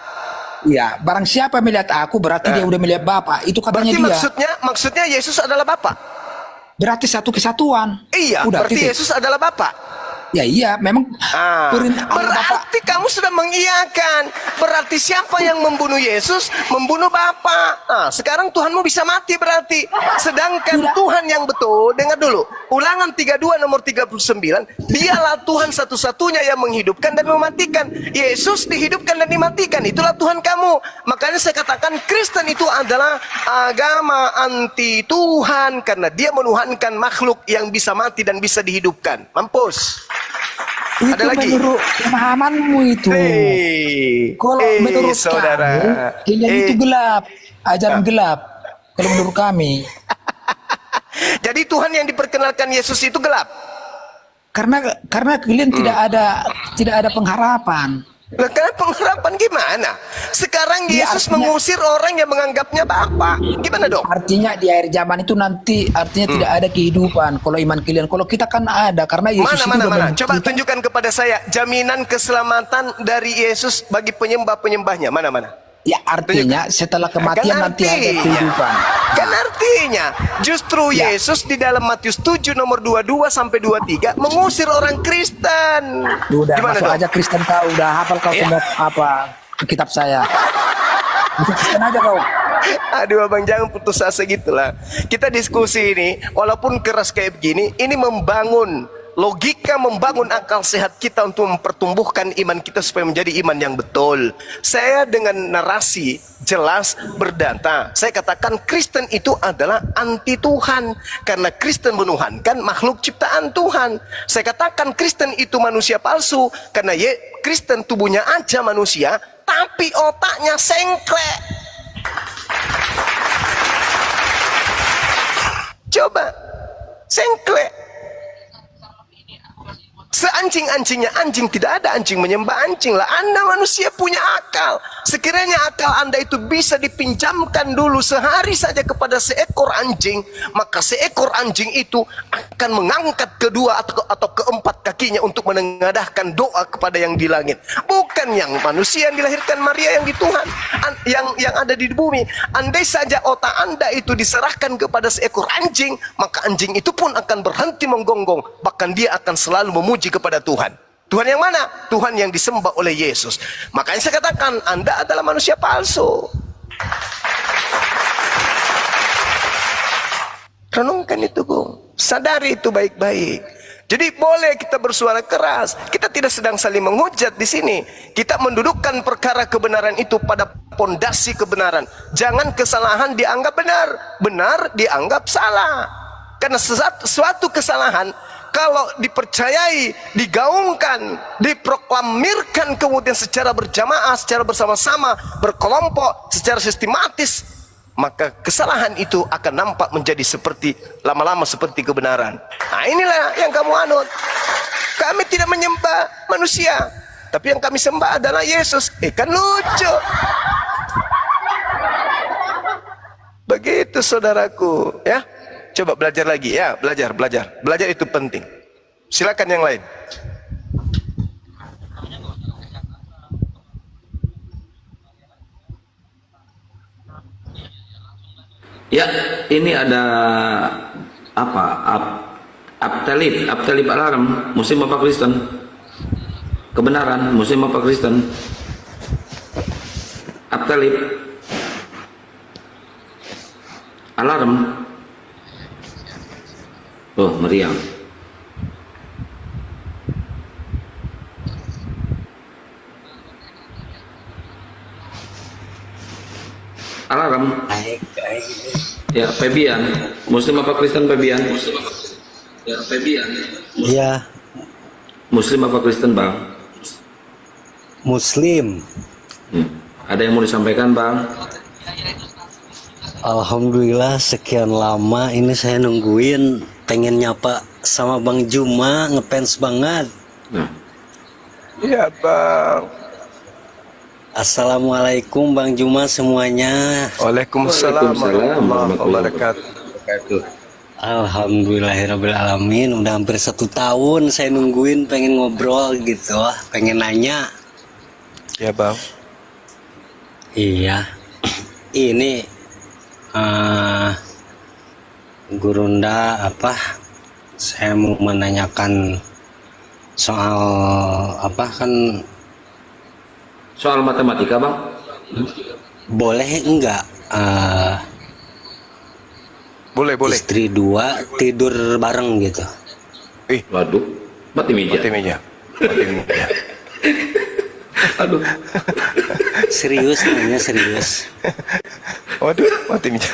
Iya, barang siapa melihat aku berarti dia udah melihat Bapa. Itu katanya Berarti dia. maksudnya Yesus adalah Bapa. Berarti satu kesatuan. Iya, Udah, berarti titik. Yesus adalah Bapa. Ya iya, memang perintah Allah Bapa. Berarti kamu sudah mengiyakan. Berarti siapa yang membunuh Yesus, membunuh Bapa. Nah, sekarang Tuhanmu bisa mati berarti. Sedangkan Tuhan yang betul, dengar dulu. Ulangan 32 nomor 39. Dialah Tuhan satu-satunya yang menghidupkan dan mematikan. Yesus dihidupkan dan dimatikan. Itulah Tuhan kamu. Makanya saya katakan Kristen itu adalah agama anti Tuhan. Karena dia menuhankan makhluk yang bisa mati dan bisa dihidupkan. Mampus. Itu Ada lagi? menurut pemahamanmu itu. Kalau menurut saudara. kamu, itu gelap, ajaran gelap. Kalau menurut kami, Jadi Tuhan yang diperkenalkan Yesus itu gelap. karena kalian tidak ada pengharapan. Lah, karena pengharapan gimana? Sekarang Iya, Yesus artinya- mengusir orang yang menganggapnya Bapa. Gimana dong? Artinya di akhir zaman itu nanti artinya tidak ada kehidupan. Kalau iman kalian, kalau kita kan ada karena Yesus itu udah Mana? membuktikan. Coba tunjukkan kepada saya jaminan keselamatan dari Yesus bagi penyembah-penyembahnya. Mana? Ya artinya setelah kematian nanti ada kehidupan. Kan artinya justru Ya. Yesus di dalam Matius 7 nomor 22 sampai 23 mengusir orang Kristen. Udah Gimana masuk dong? aja Kristen kau, udah hafal kau Iya. semua kitab saya. Masuk Kristen aja kau. Aduh abang, jangan putus asa gitulah. Kita diskusi ini walaupun keras kayak begini, ini membangun logika, membangun akal sehat kita untuk mempertumbuhkan iman kita supaya menjadi iman yang betul. Saya dengan narasi jelas berdata, saya katakan Kristen itu adalah anti Tuhan karena Kristen menuhankan makhluk ciptaan Tuhan. Saya katakan Kristen itu manusia palsu karena Kristen tubuhnya aja manusia tapi otaknya sengklek. Coba sengklek. Seanjing-anjingnya anjing, tidak ada anjing menyembah anjing lah. Anda manusia punya akal. Sekiranya akal Anda itu bisa dipinjamkan dulu sehari saja kepada seekor anjing, maka seekor anjing itu akan mengangkat kedua atau keempat kakinya untuk menengadahkan doa kepada yang di langit. Bukan yang manusia yang dilahirkan Maria yang di Tuhan, yang ada di bumi. Andai saja otak Anda itu diserahkan kepada seekor anjing, maka anjing itu pun akan berhenti menggonggong. Bahkan dia akan selalu memuji kepada Tuhan. Tuhan yang mana? Tuhan yang disembah oleh Yesus. Makanya saya katakan Anda adalah manusia palsu. Renungkan itu, Bung. Sadari itu baik-baik. Jadi boleh kita bersuara keras. Kita tidak sedang saling menghujat di sini. Kita mendudukkan perkara kebenaran itu pada pondasi kebenaran. Jangan kesalahan dianggap benar, benar dianggap salah. Karena suatu kesalahan kalau dipercayai, digaungkan, diproklamirkan kemudian secara berjamaah, secara bersama-sama, berkelompok, secara sistematis, maka kesalahan itu akan nampak menjadi seperti lama-lama seperti kebenaran. Nah, inilah yang kamu anut. Kami tidak menyembah manusia, tapi yang kami sembah adalah Yesus. Kan lucu. Begitu saudaraku, ya. Coba belajar lagi ya, belajar. Belajar itu penting. Silakan yang lain. Ya, ini ada apa? Abtalib alarm, Muslim apa Kristen? Kebenaran, Muslim apa Kristen? Abtalib alarm. Oh, meriam. Alarm. Ya, Febian. Muslim apa Kristen Febian? Ya, Febian. Iya, Muslim apa Kristen, Bang? Muslim. Ada yang mau disampaikan, Bang? Alhamdulillah sekian lama ini saya nungguin, pengen nyapa sama Bang Juma, ngefans banget. Nah, Iya, Bang. Assalamualaikum Bang Juma semuanya. Waalaikumsalam warahmatullahi wabarakatuh. Alhamdulillahirrabbilalamin. Udah hampir 1 tahun saya nungguin, pengen ngobrol gitu, pengen nanya. Ya, Bang. Iya, ini Gurunda apa? Saya mau menanyakan soal apa kan Soal matematika, Bang? boleh enggak Boleh, boleh. istri dua tidur bareng gitu? Waduh, mati meja. Mati meja. Mati meja. Aduh. Serius nanya serius. Waduh, mati meja.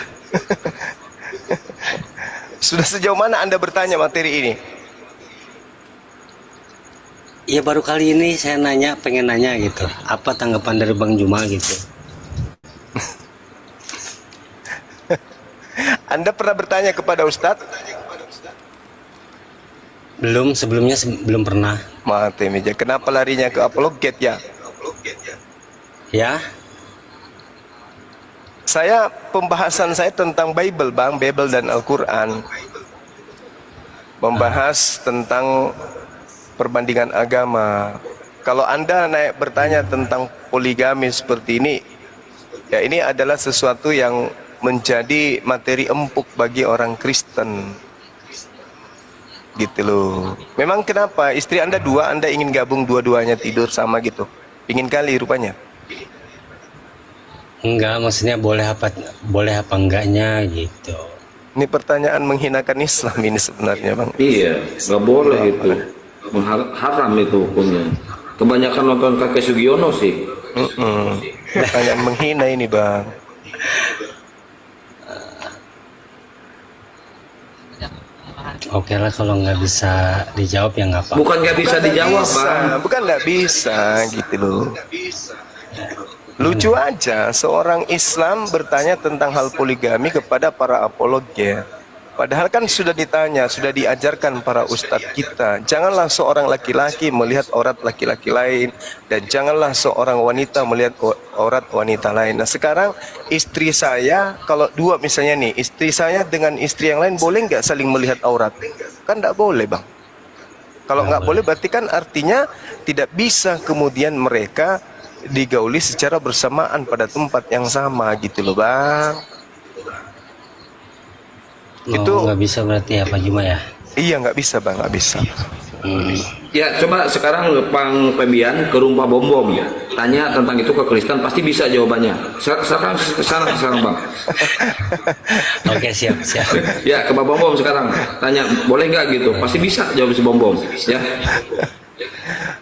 Sudah sejauh mana Anda bertanya materi ini? Ya baru kali ini saya nanya, pengen nanya gitu. Apa tanggapan dari Bang Juma gitu? Anda pernah bertanya kepada Ustadz? Belum, sebelumnya belum pernah. Mati meja. Kenapa larinya ke apologet ya? Ya, Pembahasan saya tentang Bible, Bang, Bible dan Al-Quran. Membahas tentang perbandingan agama. Kalau Anda bertanya tentang poligami seperti ini, ya ini adalah sesuatu yang menjadi materi empuk bagi orang Kristen. Gitu loh. Memang kenapa? Istri Anda dua, Anda ingin gabung dua-duanya tidur sama gitu? Ingin kali rupanya. enggak, maksudnya boleh apa enggaknya gitu. Ini pertanyaan menghinakan Islam ini sebenarnya, Bang. Iya, nggak boleh itu. Haram itu hukumnya. Kebanyakan nonton Kakek Sugiono sih. Pertanyaan menghina ini, Bang. Oke lah, kalau nggak bisa dijawab ya nggak apa-apa. Bukan nggak bisa dijawab, Bang. Bukan nggak bisa gitu loh. Lucu aja seorang Islam bertanya tentang hal poligami kepada para apologet. Padahal kan sudah ditanya, sudah diajarkan para ustadz kita. Janganlah seorang laki-laki melihat aurat laki-laki lain, dan janganlah seorang wanita melihat aurat wanita lain. Nah sekarang istri saya, kalau dua misalnya nih, istri saya dengan istri yang lain boleh nggak saling melihat aurat? Kan nggak boleh, Bang. Kalau nggak boleh berarti kan artinya tidak bisa kemudian mereka digauli secara bersamaan pada tempat yang sama gitu loh, Bang. Itu nggak bisa berarti ya Pak Juma ya? Iya nggak bisa, Bang, nggak bisa. Ya coba sekarang Bang Febian ke rumah bom-bom, tanya tentang itu ke Kristen, pasti bisa jawabannya. Sekarang Bang. Oke, siap. Ya ke Bang Bom sekarang, tanya boleh nggak gitu, pasti bisa jawab si bom-bom. Ya.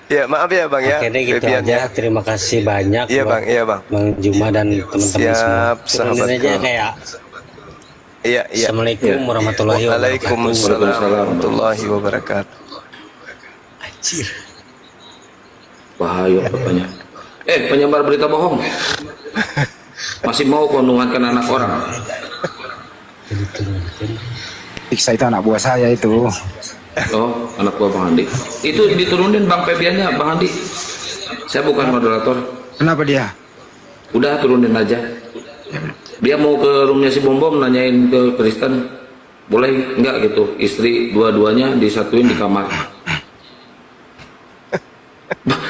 Ya maaf ya, Bang, ya. Oke deh, gitu Febian, aja. ya. Terima kasih banyak. Iya, buat Bang, iya, Bang. Bang Juma dan teman-teman semua. Siap, Turunin sahabatku. aja kayak Iya, iya. Assalamualaikum warahmatullahi wabarakatuh. Waalaikumsalam warahmatullahi wabarakatuh. Anjir. Bahaya katanya. Penyebar berita bohong. Masih mau kau nungankan anak orang. Iksa itu anak buah saya itu. Oh, anak buah Bang Andi. Itu diturunin Bang Febiannya, Bang Andi. Saya bukan moderator. Kenapa dia? Udah turunin aja. Dia mau ke roomnya si Bom-Bom nanyain ke Kristen, boleh nggak gitu istri dua-duanya disatuin di kamar.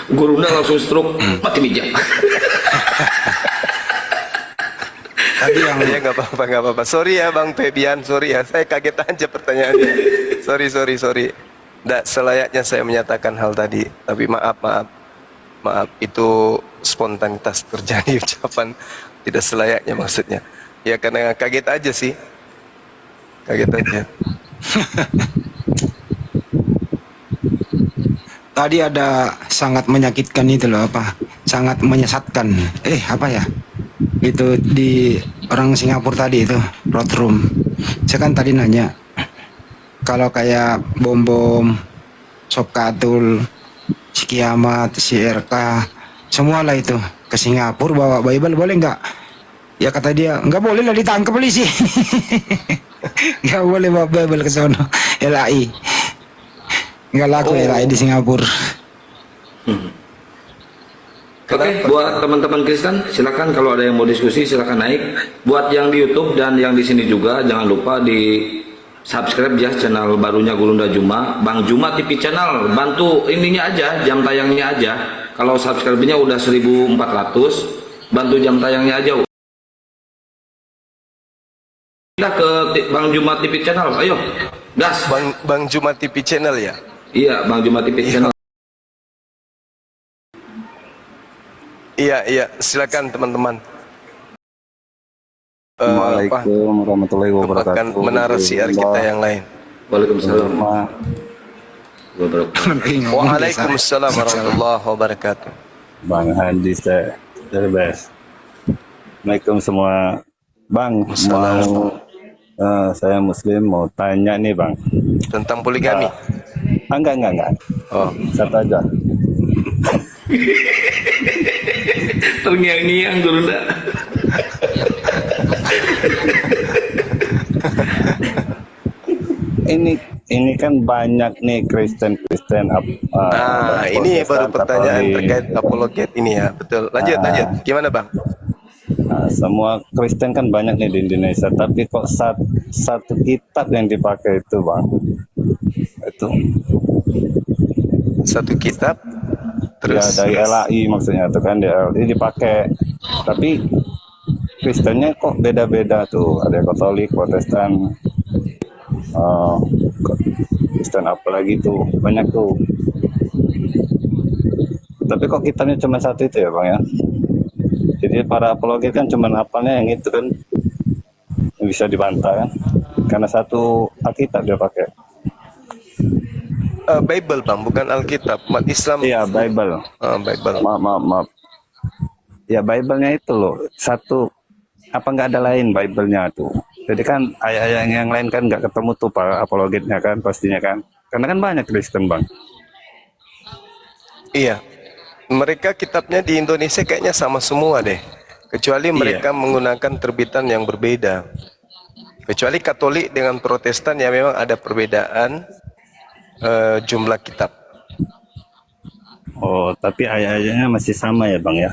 Gurunya langsung stroke, mati meja. Tadi yang ya nggak apa-apa. Sorry ya, Bang Febian, sorry ya. Saya kaget aja pertanyaannya. Sorry. Nggak selayaknya saya menyatakan hal tadi. Tapi maaf. Itu spontanitas terjadi ucapan. Tidak selayaknya maksudnya. Ya karena kaget aja sih. Kaget aja. Tadi ada sangat menyakitkan itu loh, apa? Sangat menyesatkan. Apa ya? Itu di orang Singapura tadi itu, Roadroom. Saya kan tadi nanya, kalau kayak Bom-Bom, Sopkatul, si Kiamat, si RK, semualah itu ke Singapura bawa Bible boleh nggak? Ya kata dia, nggak boleh lah, ditangkap polisi. Nggak boleh bawa Bible ke sono. LAI. Nggak laku LAI di Singapura. Oke, buat teman-teman Kristen, silakan kalau ada yang mau diskusi silakan naik. Buat yang di YouTube dan yang di sini juga jangan lupa di subscribe ya channel barunya Gulunda Juma, Bang Juma TV channel. Bantu ininya aja, jam tayangnya aja. Kalau subscribe-nya udah 1.400, bantu jam tayangnya aja. Kita ke Bang Juma TV channel, ayo gas. Bang Juma TV channel ya. Iya, Bang Juma TV channel. Iya, silakan teman-teman. Assalamualaikum warahmatullahi Bahkan wabarakatuh. menara siar kita yang lain. Waalaikumsalam. Waalaikumsalam warahmatullahi wabarakatuh. Bang Handi, saya the best. Assalamualaikum semua. Bang, mau saya Muslim mau tanya nih Bang. Tentang poligami. Enggak. Oh, Satu aja. Terngiang-ngiang dulu dah. Ini kan banyak nih Kristen nah ini baru Protestan, pertanyaan Katolik. terkait apologet ini ya. Betul. Lanjut. Gimana Bang? Nah, semua Kristen kan banyak nih di Indonesia, tapi kok satu kitab yang dipakai itu Bang? Itu Satu kitab. ya Terus dari LAI maksudnya tuh kan, di LAI dipakai, tapi Kristennya kok beda-beda tuh, ada Katolik, Protestan, Kristen apalagi tuh banyak tuh, tapi kok kitabnya cuma satu itu ya Bang ya? Jadi para apologet kan cuma hafalnya yang itu kan, yang bisa dibantah kan, karena satu Alkitab dia pakai. Bible Bang, bukan Alkitab. Umat Islam. Iya Bible. Bible. Maaf. Ya Bible-nya itu loh satu, apa nggak ada lain Bible-nya tuh. Jadi kan ayat-ayat yang lain kan nggak ketemu tuh para apologetnya kan pastinya kan. Karena kan banyak Kristen Bang. Iya. Mereka kitabnya di Indonesia kayaknya sama semua deh. Kecuali mereka menggunakan terbitan yang berbeda. Kecuali Katolik dengan Protestan ya memang ada perbedaan jumlah kitab. Oh, tapi ayat-ayatnya masih sama ya Bang ya?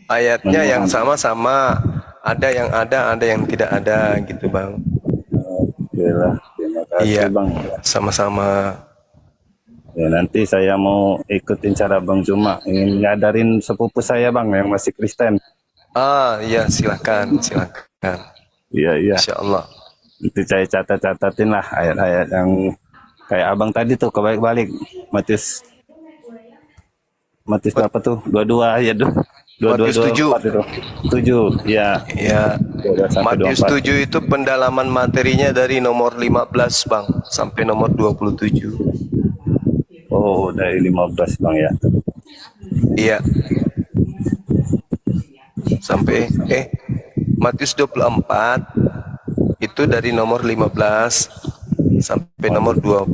Ayatnya yang sama-sama, ada yang tidak ada gitu Bang. Oke lah, terima kasih Iya, Bang. sama-sama. Ya nanti saya mau ikutin cara Bang Juma, ingin nyadarin sepupu saya Bang yang masih Kristen. Iya silakan. Iya. Insya Allah. Nanti saya catat-catatin lah ayat-ayat yang kayak abang tadi tuh kebalik-balik. Matius berapa tuh? 22 ayat tuh. Matius 7. 7. Ya. Ya. 22 sampai Matius 24. 7 itu pendalaman materinya dari nomor 15 Bang sampai nomor 27. Oh, dari 15 Bang ya. Iya. Sampai Matius 24 itu dari nomor 15 sampai nomor 26.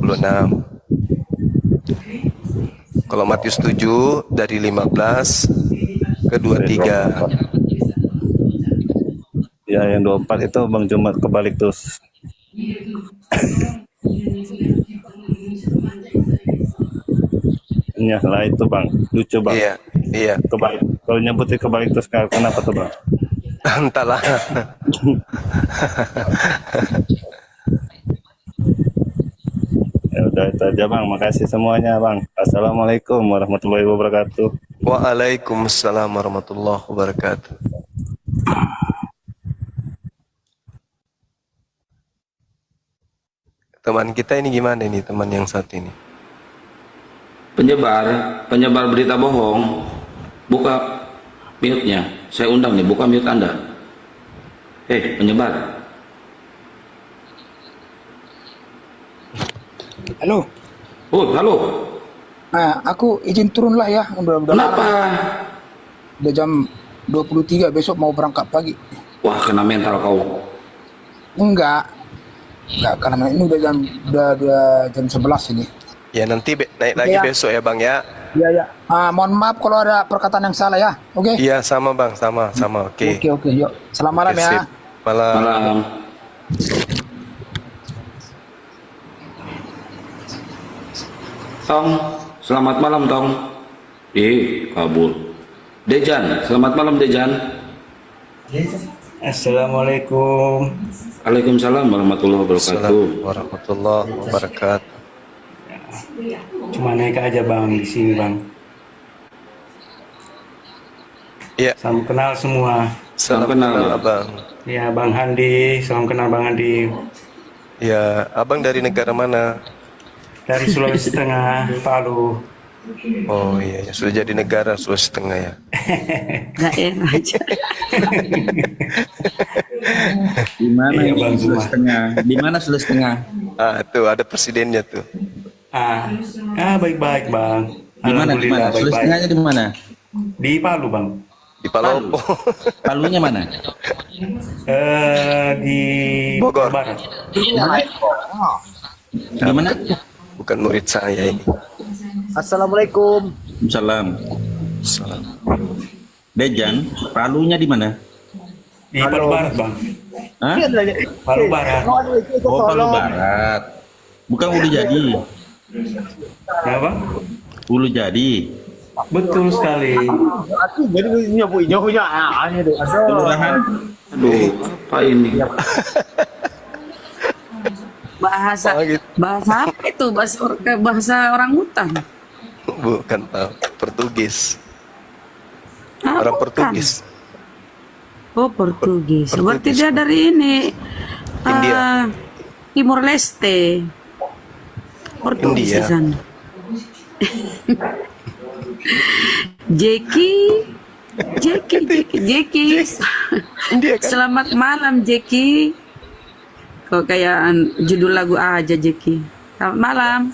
Kalau Matius 7 dari 15 ke 23. Ya, yang 24 itu Bang Juma kebalik terus. Ya lah itu Bang, lucu Bang. Iya. Kebalik. Kalau nyebutnya kebalik terus kenapa tuh Bang? Entahlah. Ya udah itu aja Bang, makasih semuanya Bang. Assalamualaikum warahmatullahi wabarakatuh. Waalaikumsalam warahmatullahi wabarakatuh. Teman kita ini gimana ini, teman yang satu ini? Penyebar berita bohong. Buka mute-nya. Saya undang nih, buka mute Anda. Penyebar. Halo. Halo. Nah, aku izin turun lah ya. Udah Kenapa? Udah jam 23, besok mau berangkat pagi. Wah, kena mental kau. Enggak karena ini udah jam 11 ini. Ya nanti naik lagi Ya. besok ya Bang ya. Iya. Mohon maaf kalau ada perkataan yang salah ya. Oke. Iya sama Bang, sama. Oke. Oke. Yuk. Selamat malam ya. Sip. Malam. Malam. Tong, selamat malam Tong. Kabur. Dejan, selamat malam Dejan. Assalamualaikum. Waalaikumsalam warahmatullahi wabarakatuh. Assalamualaikum warahmatullahi wabarakatuh. Cuma naik aja Bang di sini Bang. Iya. Salam kenal semua. Salam kenal. kenal Abang. Ya Bang Handi, salam kenal Bang Handi. Ya, Abang dari negara mana? Dari Sulawesi Tengah, Palu. Oh iya, ya. Sudah jadi negara Sulawesi Tengah ya. Daerah aja. Di mana Iya, ini Bang Zuma. Sulawesi Tengah? Di mana Sulawesi Tengah? Ah, tuh ada presidennya tuh. Baik-baik bang. Di mana? Di mana? Sulawesi Baik-baik. Tengahnya di mana? Di Palu bang. Di Palopo. Palunya mana? Di Bogor. Barat. Di mana? Bukan murid saya ini. Assalamualaikum. Salam. Salam. Dejan, Palunya di mana? Di Palu Barat bang. Hah? Palu Barat. Oh, Palu Barat. Bukan Ulu Jadi. Ya bang. Ulu Jadi. Betul sekali. Aku jadi punya aneh deh. Kelurahan. Aduh, apa ini? Bahasa Oh, gitu. bahasa apa itu? Bahasa orang hutan. Bukan Pak, Portugis. Ah, Orang bukan. Portugis. Oh, Portugis. Portugis. Berarti dia dari ini. India. Timor Leste. Portugis India. di sana. Jeki. India kan? Selamat malam Jeki. Kok kayak judul lagu aja Jeki. Selamat malam.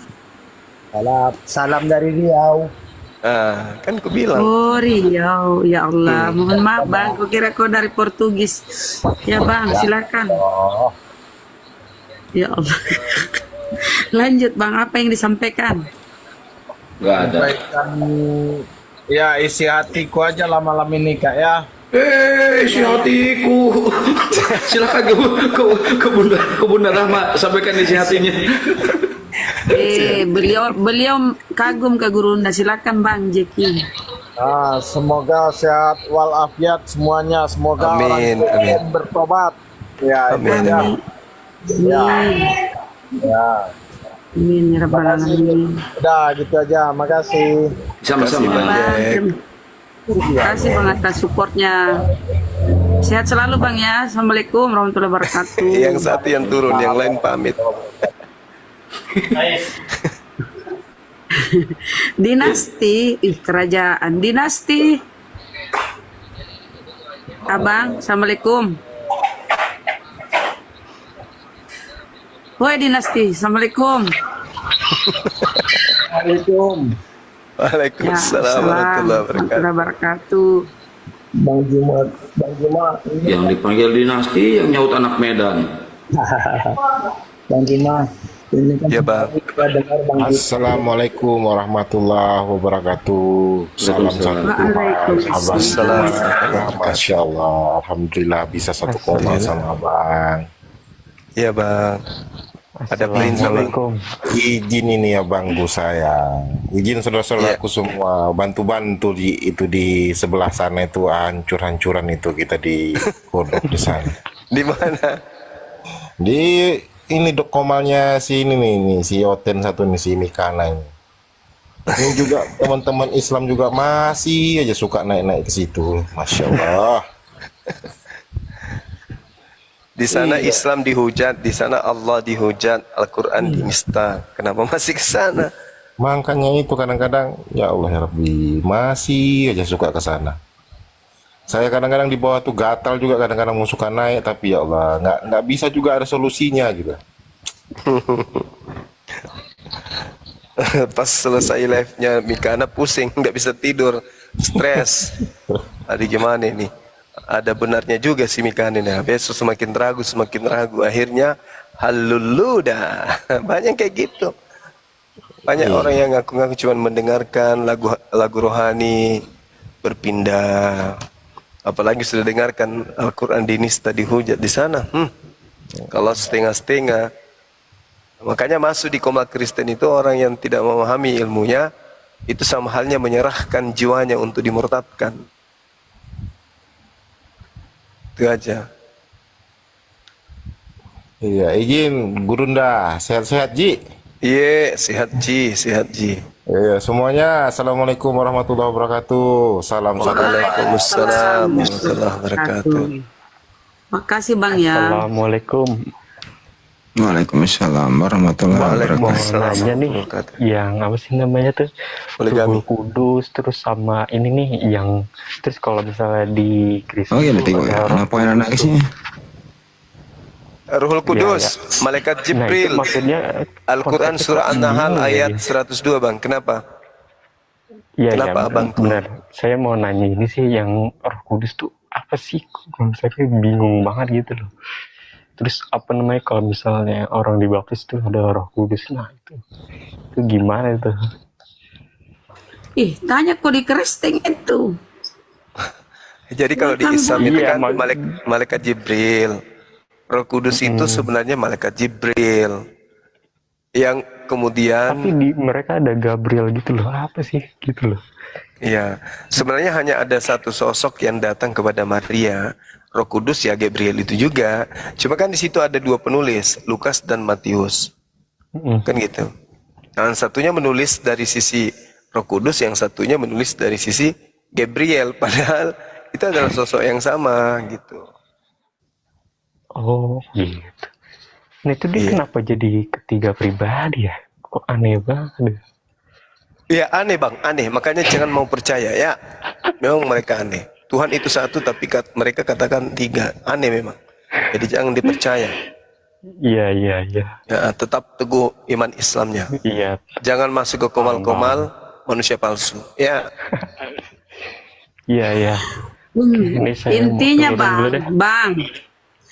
Salam dari Riau. Ah, kan ku bilang. Oh Riau, ya Allah. Mohon maaf bang, kau kira kau dari Portugis. Ya bang, silakan. Ya Allah. Lanjut bang, apa yang disampaikan? Nggak ada. Ya isi hatiku aja lah malam ini kak ya. Si hatiku. Silakan ke Bunda Rahma sampaikan isi hatinya. Beliau kagum ke Gurunda. Silakan bang Jeki. Semoga sehat walafiat semuanya. Semoga Amin, orang amin. bertobat. Ya, Amin, ya. amin. Ya. Amin ya rabbal alamin. Udah gitu aja. Makasih. Sama-sama. Bang, terima kasih bang atas supportnya. Sehat selalu bang ya. Assalamualaikum warahmatullahi wabarakatuh. Yang satu yang turun, yang lain pamit. Dinasti, kerajaan dinasti. Abang, assalamualaikum. Woi dinasti, assalamualaikum. Waalaikumsalam warahmatullahi wabarakatuh. wabarakatuh. Bang Jumat. Yang dipanggil dinasti yang nyaut anak Medan. Bang Jumat. Ya bang. Assalamualaikum warahmatullahi wabarakatuh. Salam satu. Waalaikumsalam. Masya Allah, alhamdulillah bisa satu koma sama abang. Ya bang. Ada perintah bang. Izin ini ya bang Bu sayang. Izin saudara-saudaraku semua bantu-bantu di sebelah sana itu hancur-hancuran itu kita di kodok di sana. Di mana? Di ini komalnya si ini nih si Yoten satu nih si Mikana ini. Ini juga teman-teman Islam juga masih aja suka naik-naik ke situ. Masya Allah. Di sana Islam dihujat, di sana Allah dihujat, Al-Quran dinista. Kenapa masih ke sana? Makanya itu kadang-kadang ya Allah ya Rabbi masih aja suka ke sana. Saya kadang-kadang di bawah tuh gatal juga kadang-kadang mau suka naik tapi ya Allah nggak bisa juga ada solusinya juga. Pas selesai live-nya Mikana pusing, nggak bisa tidur, stres. Tadi gimana ini? Ada benarnya juga si Mikana ini. Besok semakin ragu, akhirnya haluluda. Banyak kayak gitu. Banyak orang yang ngaku-ngaku cuma mendengarkan lagu rohani, berpindah. Apalagi sudah dengarkan Al-Quran dinista dihujat di sana. Kalau setengah-setengah. Makanya masuk di koma Kristen itu orang yang tidak memahami ilmunya, itu sama halnya menyerahkan jiwanya untuk dimurtadkan. Itu aja. Iya, izin Gurunda, sehat-sehat Ji. Iya, sehat Ji, sehat Ji. Iya, semuanya Assalamualaikum warahmatullahi wabarakatuh. Salam Waalaikumsalam warahmatullahi wabarakatuh. Makasih bang ya. Assalamualaikum. Waalaikumsalam warahmatullahi Mau wabarakatuh. nanya nih, yang apa sih namanya tuh? Poligami. Ruhul Kudus, terus sama ini nih, yang terus kalau misalnya di Kristen Oh iya, tuh nanti gue ada Roh ngapain anak Kudus sih? Ruhul Kudus, malaikat Nah itu Jibril. maksudnya Al-Quran konsepnya surah kok An-Nahl bingung ya ayat ini? 102 bang. Kenapa? Iya, Kenapa abang tuh? benar. Saya mau nanya ini sih, yang Roh Kudus tuh apa sih? Kok saya bingung banget gitu loh. Terus apa namanya kalau misalnya orang dibaptis tuh ada Roh Kudus, nah itu gimana itu? Ih, tanya kok di Kristen itu. Jadi kalau di Kan Islam itu Iya, kan malaikat Jibril. Roh Kudus itu sebenarnya malaikat Jibril yang Tapi kemudian di mereka ada Gabriel gitu loh, apa sih gitu loh? ya sebenarnya hanya ada satu sosok yang datang kepada Maria. Roh Kudus ya Gabriel itu juga. Cuma kan di situ ada dua penulis, Lukas dan Matius. Kan gitu. Yang satunya menulis dari sisi Roh Kudus, yang satunya menulis dari sisi Gabriel. Padahal itu adalah sosok yang sama gitu. Oh gitu. Nah itu dia Iya. kenapa jadi ketiga pribadi ya? Kok aneh banget. Iya aneh bang, aneh. Makanya jangan mau percaya ya. Memang mereka aneh. Tuhan itu satu tapi mereka katakan tiga. Aneh memang. Jadi jangan dipercaya. Iya. Ya, tetap teguh iman Islamnya. Iya. Jangan masuk ke komal-komal manusia palsu. Ya. Iya. Ini saya mau Intinya turun dulu deh. bang,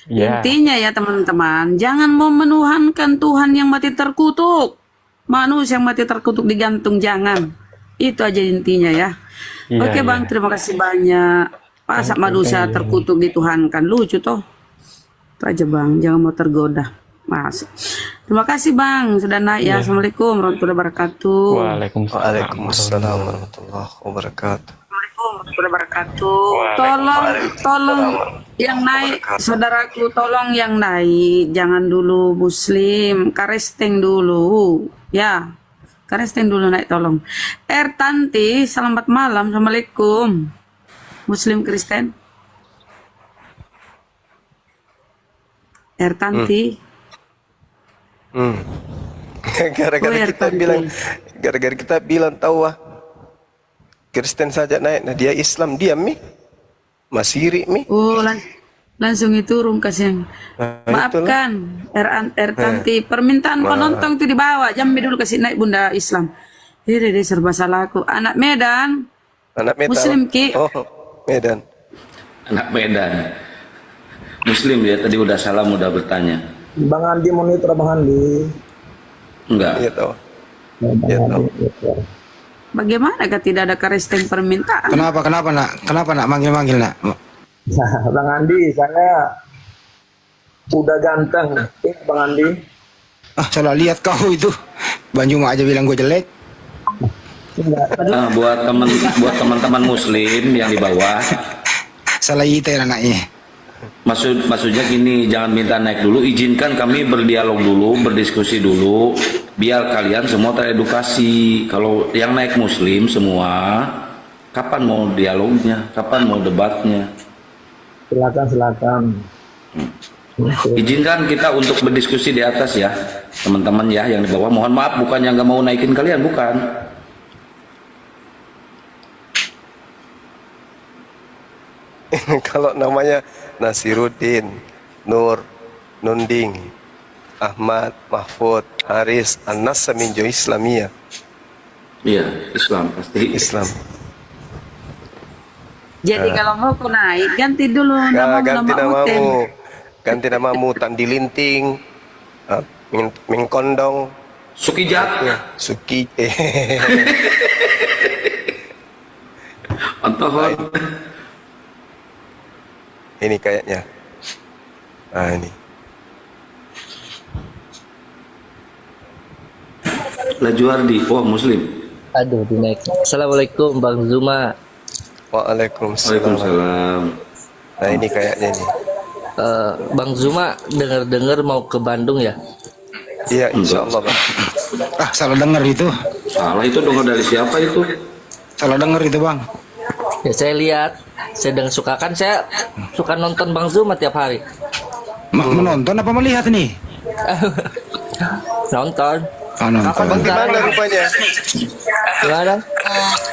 Ya. intinya ya teman-teman, jangan mau menuhankan Tuhan yang mati terkutuk. Manusia yang mati terkutuk digantung, jangan. Itu aja intinya ya. Iya, Oke bang, terima kasih banyak. Masa manusia terkutuk dituhankan, lucu toh. Itu aja bang, jangan mau tergoda. Mas. Terima kasih bang, sudah naik ya. Assalamualaikum warahmatullahi wabarakatuh. Waalaikumsalam warahmatullahi wabarakatuh. Warahmatullahi wabarakatuh. Tolong yang naik, saudaraku, tolong yang naik, jangan dulu Muslim, Karesteng dulu, ya, Karesteng dulu naik, tolong. Tanti, selamat malam, assalamualaikum, Muslim Kristen. Tanti. Gara-gara kita bilang tahu wah. Kristen saja naik, nah dia Islam diam mi, masiri mi. Oh, langsung itu turun kasih. Maafkan, Tanti, permintaan penonton itu dibawa, jam dulu kasih naik bunda Islam. Ini serba salahku. Anak Medan, Anak Medan. Muslim Ki. Oh, Medan. Anak Medan. Muslim dia tadi udah salam, udah bertanya. Bang Andi monitor Bang Andi. Enggak. Iya tahu. Iya tahu. Bagaimana tidak ada Kristen permintaan? Kenapa nak manggil nak? Bang Andi, saya udah ganteng. Bang Andi. Salah lihat kau itu. Banjuma aja bilang gue jelek. Nah, buat teman-teman Muslim yang di bawah, Salah ite anaknya. maksudnya gini, jangan minta naik dulu, izinkan kami berdialog dulu, berdiskusi dulu, biar kalian semua teredukasi. Kalau yang naik Muslim semua, kapan mau dialognya, kapan mau debatnya? Silakan. Izinkan kita untuk berdiskusi di atas ya, teman-teman ya yang di bawah. Mohon maaf, bukan yang nggak mau naikin kalian, bukan. Kalau namanya Nasiruddin, Nur, Nunding, Ahmad, Mahfud, Haris, Anas Saminjo Islamiyah. Iya, Islam pasti. Islam. Jadi kalau mau aku naik, ganti dulu nama Ganti Utem. namamu. Ganti namamu Tandi Linting, Ming Kondong, Sukijat. Suki. Antohon. Ini kayaknya. Nah ini. Lajuardi, oh Muslim. Aduh, dinaik. Assalamualaikum Bang Zuma. Waalaikumsalam. Waalaikumsalam. Nah ini kayaknya nih. Bang Zuma dengar-dengar mau ke Bandung ya? Iya, insya Allah Bang. Salah dengar itu. Salah itu dengar dari siapa itu? Salah dengar itu bang. Ya saya lihat, saya suka kan saya suka nonton Bang Zuma tiap hari. Menonton apa melihat nih? Nonton. Abang di mana rupanya? Gimana?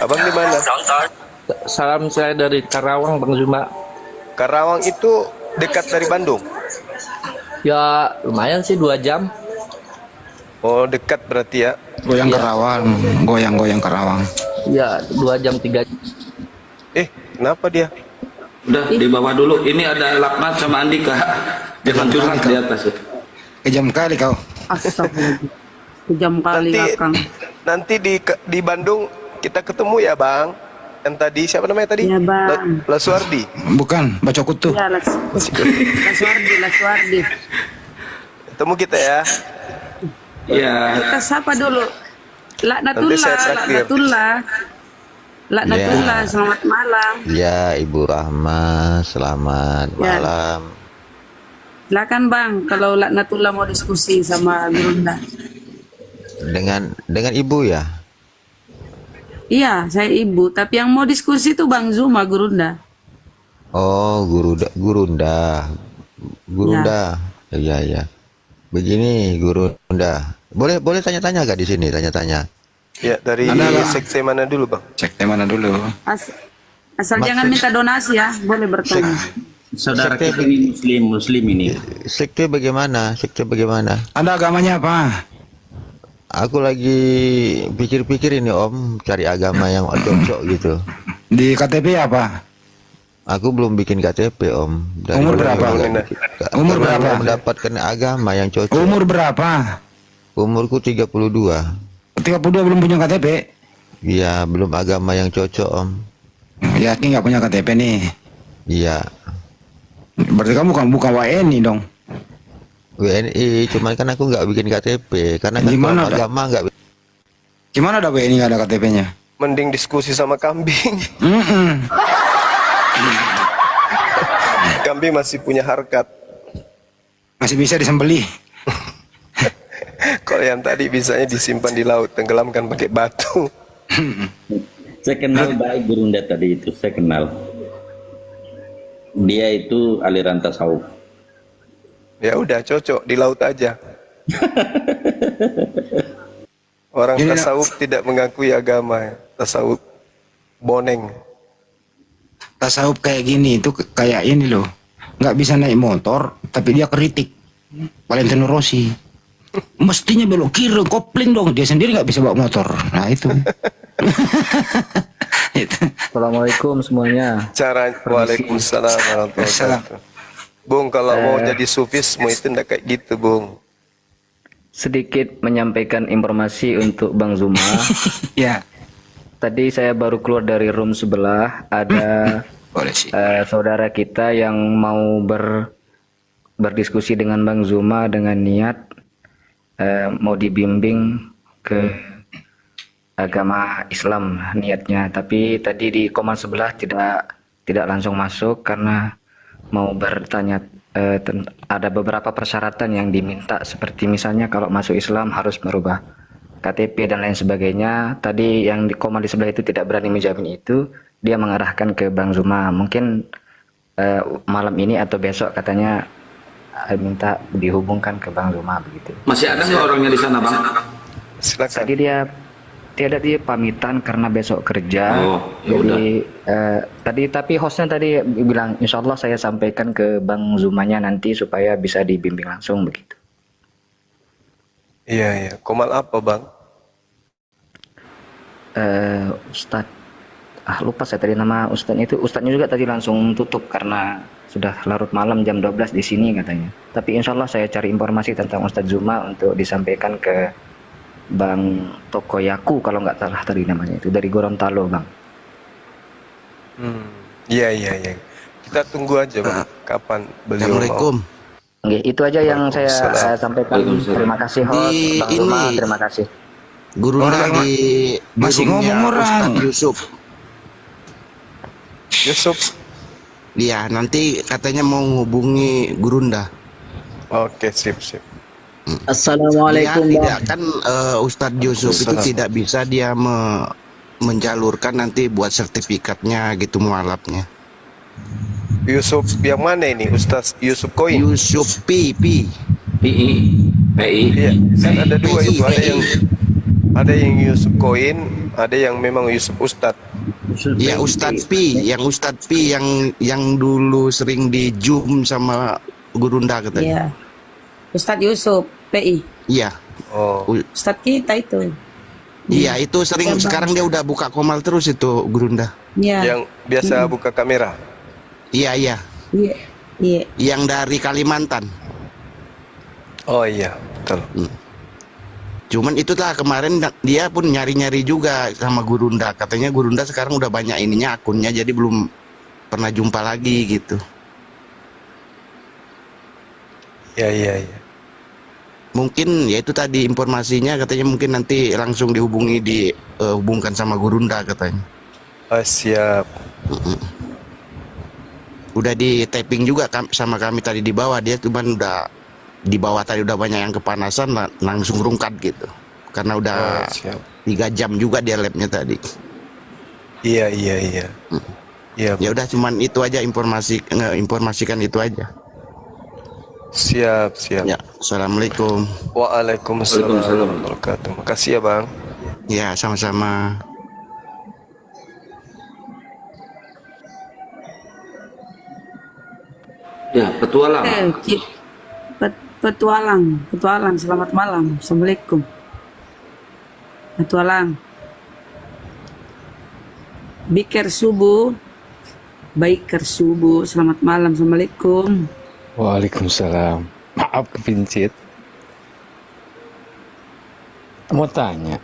Abang di mana? Salam saya dari Karawang, Bang Zuma. Karawang itu dekat dari Bandung. Ya lumayan sih 2 jam. Oh, dekat berarti ya. Goyang Karawang, goyang Karawang. Ya 2 jam 3 jam. Kenapa dia? Udah di bawah dulu. Ini ada Laknat sama Andika. Jangan curhat di atas. Kejam kali kau. Astagfirullah. Kejam kali Akang. Nanti di Bandung kita ketemu ya, Bang. Yang tadi siapa namanya tadi? Ya, Bang. Lasuardi. Bukan, baca kutu. Ya, Laswardi. Ketemu kita ya. Iya. Kita sapa dulu. Nanti saya traktir. Laknatullah, selamat malam. Ya, Ibu Rahma, selamat Ya. malam. Silakan Bang, kalau Laknatullah mau diskusi sama Gurunda. Dengan Ibu ya? Iya, saya ibu, tapi yang mau diskusi itu Bang Zuma Gurunda. Oh, Gurunda. Iya. Begini, Gurunda. Boleh tanya-tanya gak di sini? Tanya-tanya. Ya, dari sekte mana dulu, Bang? Sekte mana dulu? Asal jangan minta donasi ya, boleh bertanya. Saudara kita ini muslim ini. Sekte bagaimana? Anda agamanya apa? Aku lagi pikir-pikir ini Om, cari agama yang cocok gitu. Di KTP apa? Aku belum bikin KTP Om. Umur berapa? Umur berapa? Mendapatkan agama yang cocok. Umur berapa? Umurku 32. 32 belum punya KTP? Iya, belum agama yang cocok Om. Yakin nggak punya KTP nih? Iya. Berarti kamu bukan WNI dong? WNI, cuman kan aku nggak bikin KTP karena kan Gimana agama nggak. Gimana ada WNI nggak ada KTP-nya? Mending diskusi sama kambing. Kambing masih punya harkat. Masih bisa disembelih. Kalau yang tadi bisanya disimpan di laut, tenggelamkan pakai batu. Saya kenal baik Gurunda tadi itu, saya kenal. Dia itu aliran tasawuf. Ya udah cocok di laut aja. Orang tasawuf tidak mengakui agama, tasawuf boneng. Tasawuf kayak gini itu kayak ini loh, nggak bisa naik motor tapi dia kritik Valentino Rossi. Mestinya belok kiri, kopling dong, dia sendiri nggak bisa bawa motor. Nah itu. Assalamualaikum semuanya. Waalaikumsalam warahmatullahi wabarakatuh. Bung, kalau mau jadi sufisme itu ndak kayak gitu, Bung. Sedikit menyampaikan informasi untuk Bang Zuma. Ya. Tadi saya baru keluar dari room sebelah, ada saudara kita yang mau berdiskusi dengan Bang Zuma dengan niat mau dibimbing ke agama Islam niatnya. Tapi tadi di komen sebelah tidak langsung masuk karena mau bertanya, ada beberapa persyaratan yang diminta, seperti misalnya kalau masuk Islam harus merubah KTP dan lain sebagainya. Tadi yang di komen di sebelah itu tidak berani menjamin itu, dia mengarahkan ke Bang Zuma. Mungkin malam ini atau besok katanya minta dihubungkan ke Bang Zuma begitu. Masih ada nggak orangnya di sana, Bang? Silakan. Tadi dia pamitan karena besok kerja. Jadi tadi tapi hostnya tadi bilang insya Allah saya sampaikan ke Bang Zumanya nanti supaya bisa dibimbing langsung begitu. Iya. Komal apa, Bang? Ustadz, lupa saya tadi nama ustadznya itu. Ustadznya juga tadi langsung tutup karena sudah larut malam jam 12 di sini katanya. Tapi insya Allah saya cari informasi tentang Ustadz Zuma untuk disampaikan ke Bang Tokoyaku kalau nggak salah tadi namanya itu, dari Gorontalo, Bang. Iya. Kita tunggu aja, Bang. Kapan beliau mau. Oke, itu aja yang saya sampaikan. Terima kasih host Bang Zuma, terima kasih. Guru lagi masih ngomong orang. Yusuf. Iya, nanti katanya mau hubungi Gurunda. Oke, sip. Assalamualaikum. Tidak kan Ustadz Yusuf itu tidak bisa dia menjalurkan nanti buat sertifikatnya gitu mualafnya. Yusuf yang mana ini? Ustaz Yusuf Koin? Yusuf PI. PI. Iya, kan ada dua itu, ada yang Yusuf Koin, ada yang memang Yusuf Ustad. Ya Ustadz Pi, yang dulu sering di Zoom sama Gurunda katanya. Iya. Ustadz Yusuf PI. Iya. Oh. Ustadz kita itu. Iya, itu sering sekarang dia udah buka komal terus itu Gurunda. Iya. Yang biasa buka kamera. Iya. Iya. Yang dari Kalimantan. Oh iya, betul. Cuman itulah kemarin dia pun nyari-nyari juga sama Gurunda. Katanya Gurunda sekarang udah banyak ininya akunnya, jadi belum pernah jumpa lagi gitu. Iya. Mungkin ya itu tadi informasinya, katanya mungkin nanti langsung dihubungi, hubungkan sama Gurunda katanya. Oh, siap. Udah di tapping juga sama kami tadi di bawah, dia cuman udah di bawah tadi udah banyak yang kepanasan, langsung rungkat gitu. Karena udah 3 jam juga dia labnya tadi. Iya. Iya. Ya udah cuman itu aja informasikan itu aja. Siap. Ya, assalamualaikum. Waalaikumsalam warahmatullahi wabarakatuh. Makasih ya, Bang. Ya, sama-sama. Ya, petualang. Petualang, selamat malam. Assalamualaikum. Petualang. Biker subuh. Selamat malam. Assalamualaikum. Waalaikumsalam. Maaf kepincit. Mau tanya.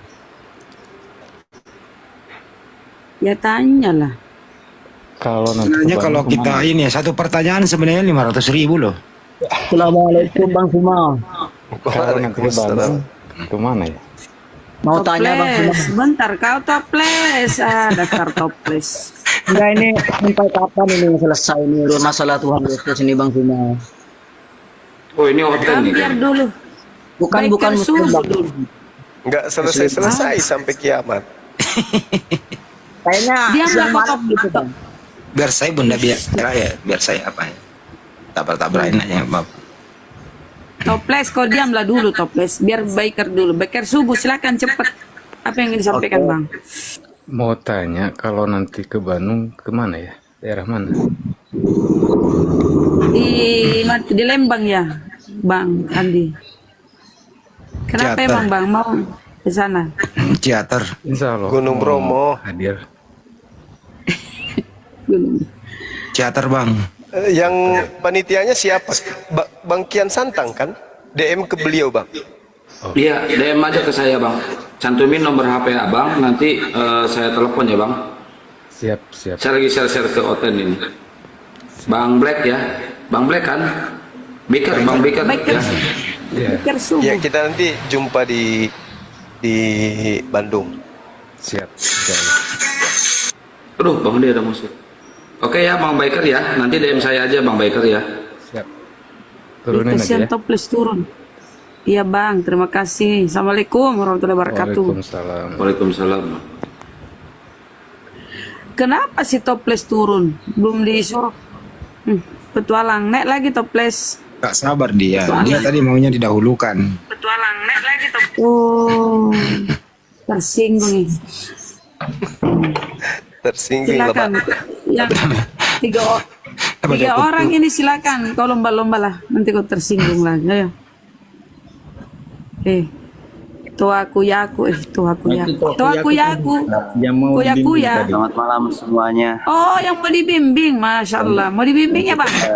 Ya tanyalah. Sebenarnya kalau kita ini satu pertanyaan sebenarnya 500.000 loh. Assalamualaikum Bang Suma. Kalau nanti ke Bandung, kemana ya? Mau tanya Bang Suma. Sebentar, kau toples. Daftar toples. Enggak, ini sampai kapan ini selesai ini masalah Tuhan Yesus ini Bang Suma? Oh, ini hotel nih. Biar dulu. Bukan subuh Bang. dulu. Enggak selesai sampai kiamat. Kayaknya Dia siang nggak malam gitu Bang. Biar saya bunda biar saya apa ya? Tabrak-tabrakin aja Bang. Toples, kau diamlah dulu toples. Biar biker dulu. Biker subuh, silakan cepat. Apa yang ingin disampaikan Bang? Mau tanya kalau nanti ke Bandung kemana ya? Daerah mana? Di Lembang ya, Bang Andi. Kenapa Teater. emang Bang mau ke sana? Teater. Insya Allah. Gunung Bromo. Hadir. Teater Bang. Yang panitianya siapa? Bang Kian Santang kan? DM ke beliau, Bang. Iya, DM aja ke saya, Bang. Cantumin nomor HP Abang, nanti saya telepon ya, Bang. Siap. Saya lagi share-share ke Oten ini. Bang Black ya. Bang Black kan? Bang Biker ya. Biker subuh. Ya, kita nanti jumpa di Bandung. Siap. Aduh, Bang dia ada musik. Oke ya, Bang Biker ya. Nanti DM saya aja, Bang Biker ya. Siap. Turunin aja Kasihan ya. toples turun. Iya Bang, terima kasih. Assalamualaikum warahmatullahi wabarakatuh. Waalaikumsalam. Kenapa si toples turun? Belum disuruh. Petualang, naik lagi toples. Gak sabar dia. Dia tadi maunya didahulukan. Petualang, naik lagi toples. Oh, tersinggung nih. Tersinggung lah, Silakan. Pak. Yang tiga orang ini silakan. Kau lomba-lomba lah. Nanti kau tersinggung lagi. Ayo. Tuaku yaku. Selamat malam semuanya. Oh, yang mau dibimbing, masya Allah. Mau dibimbing ya Bang?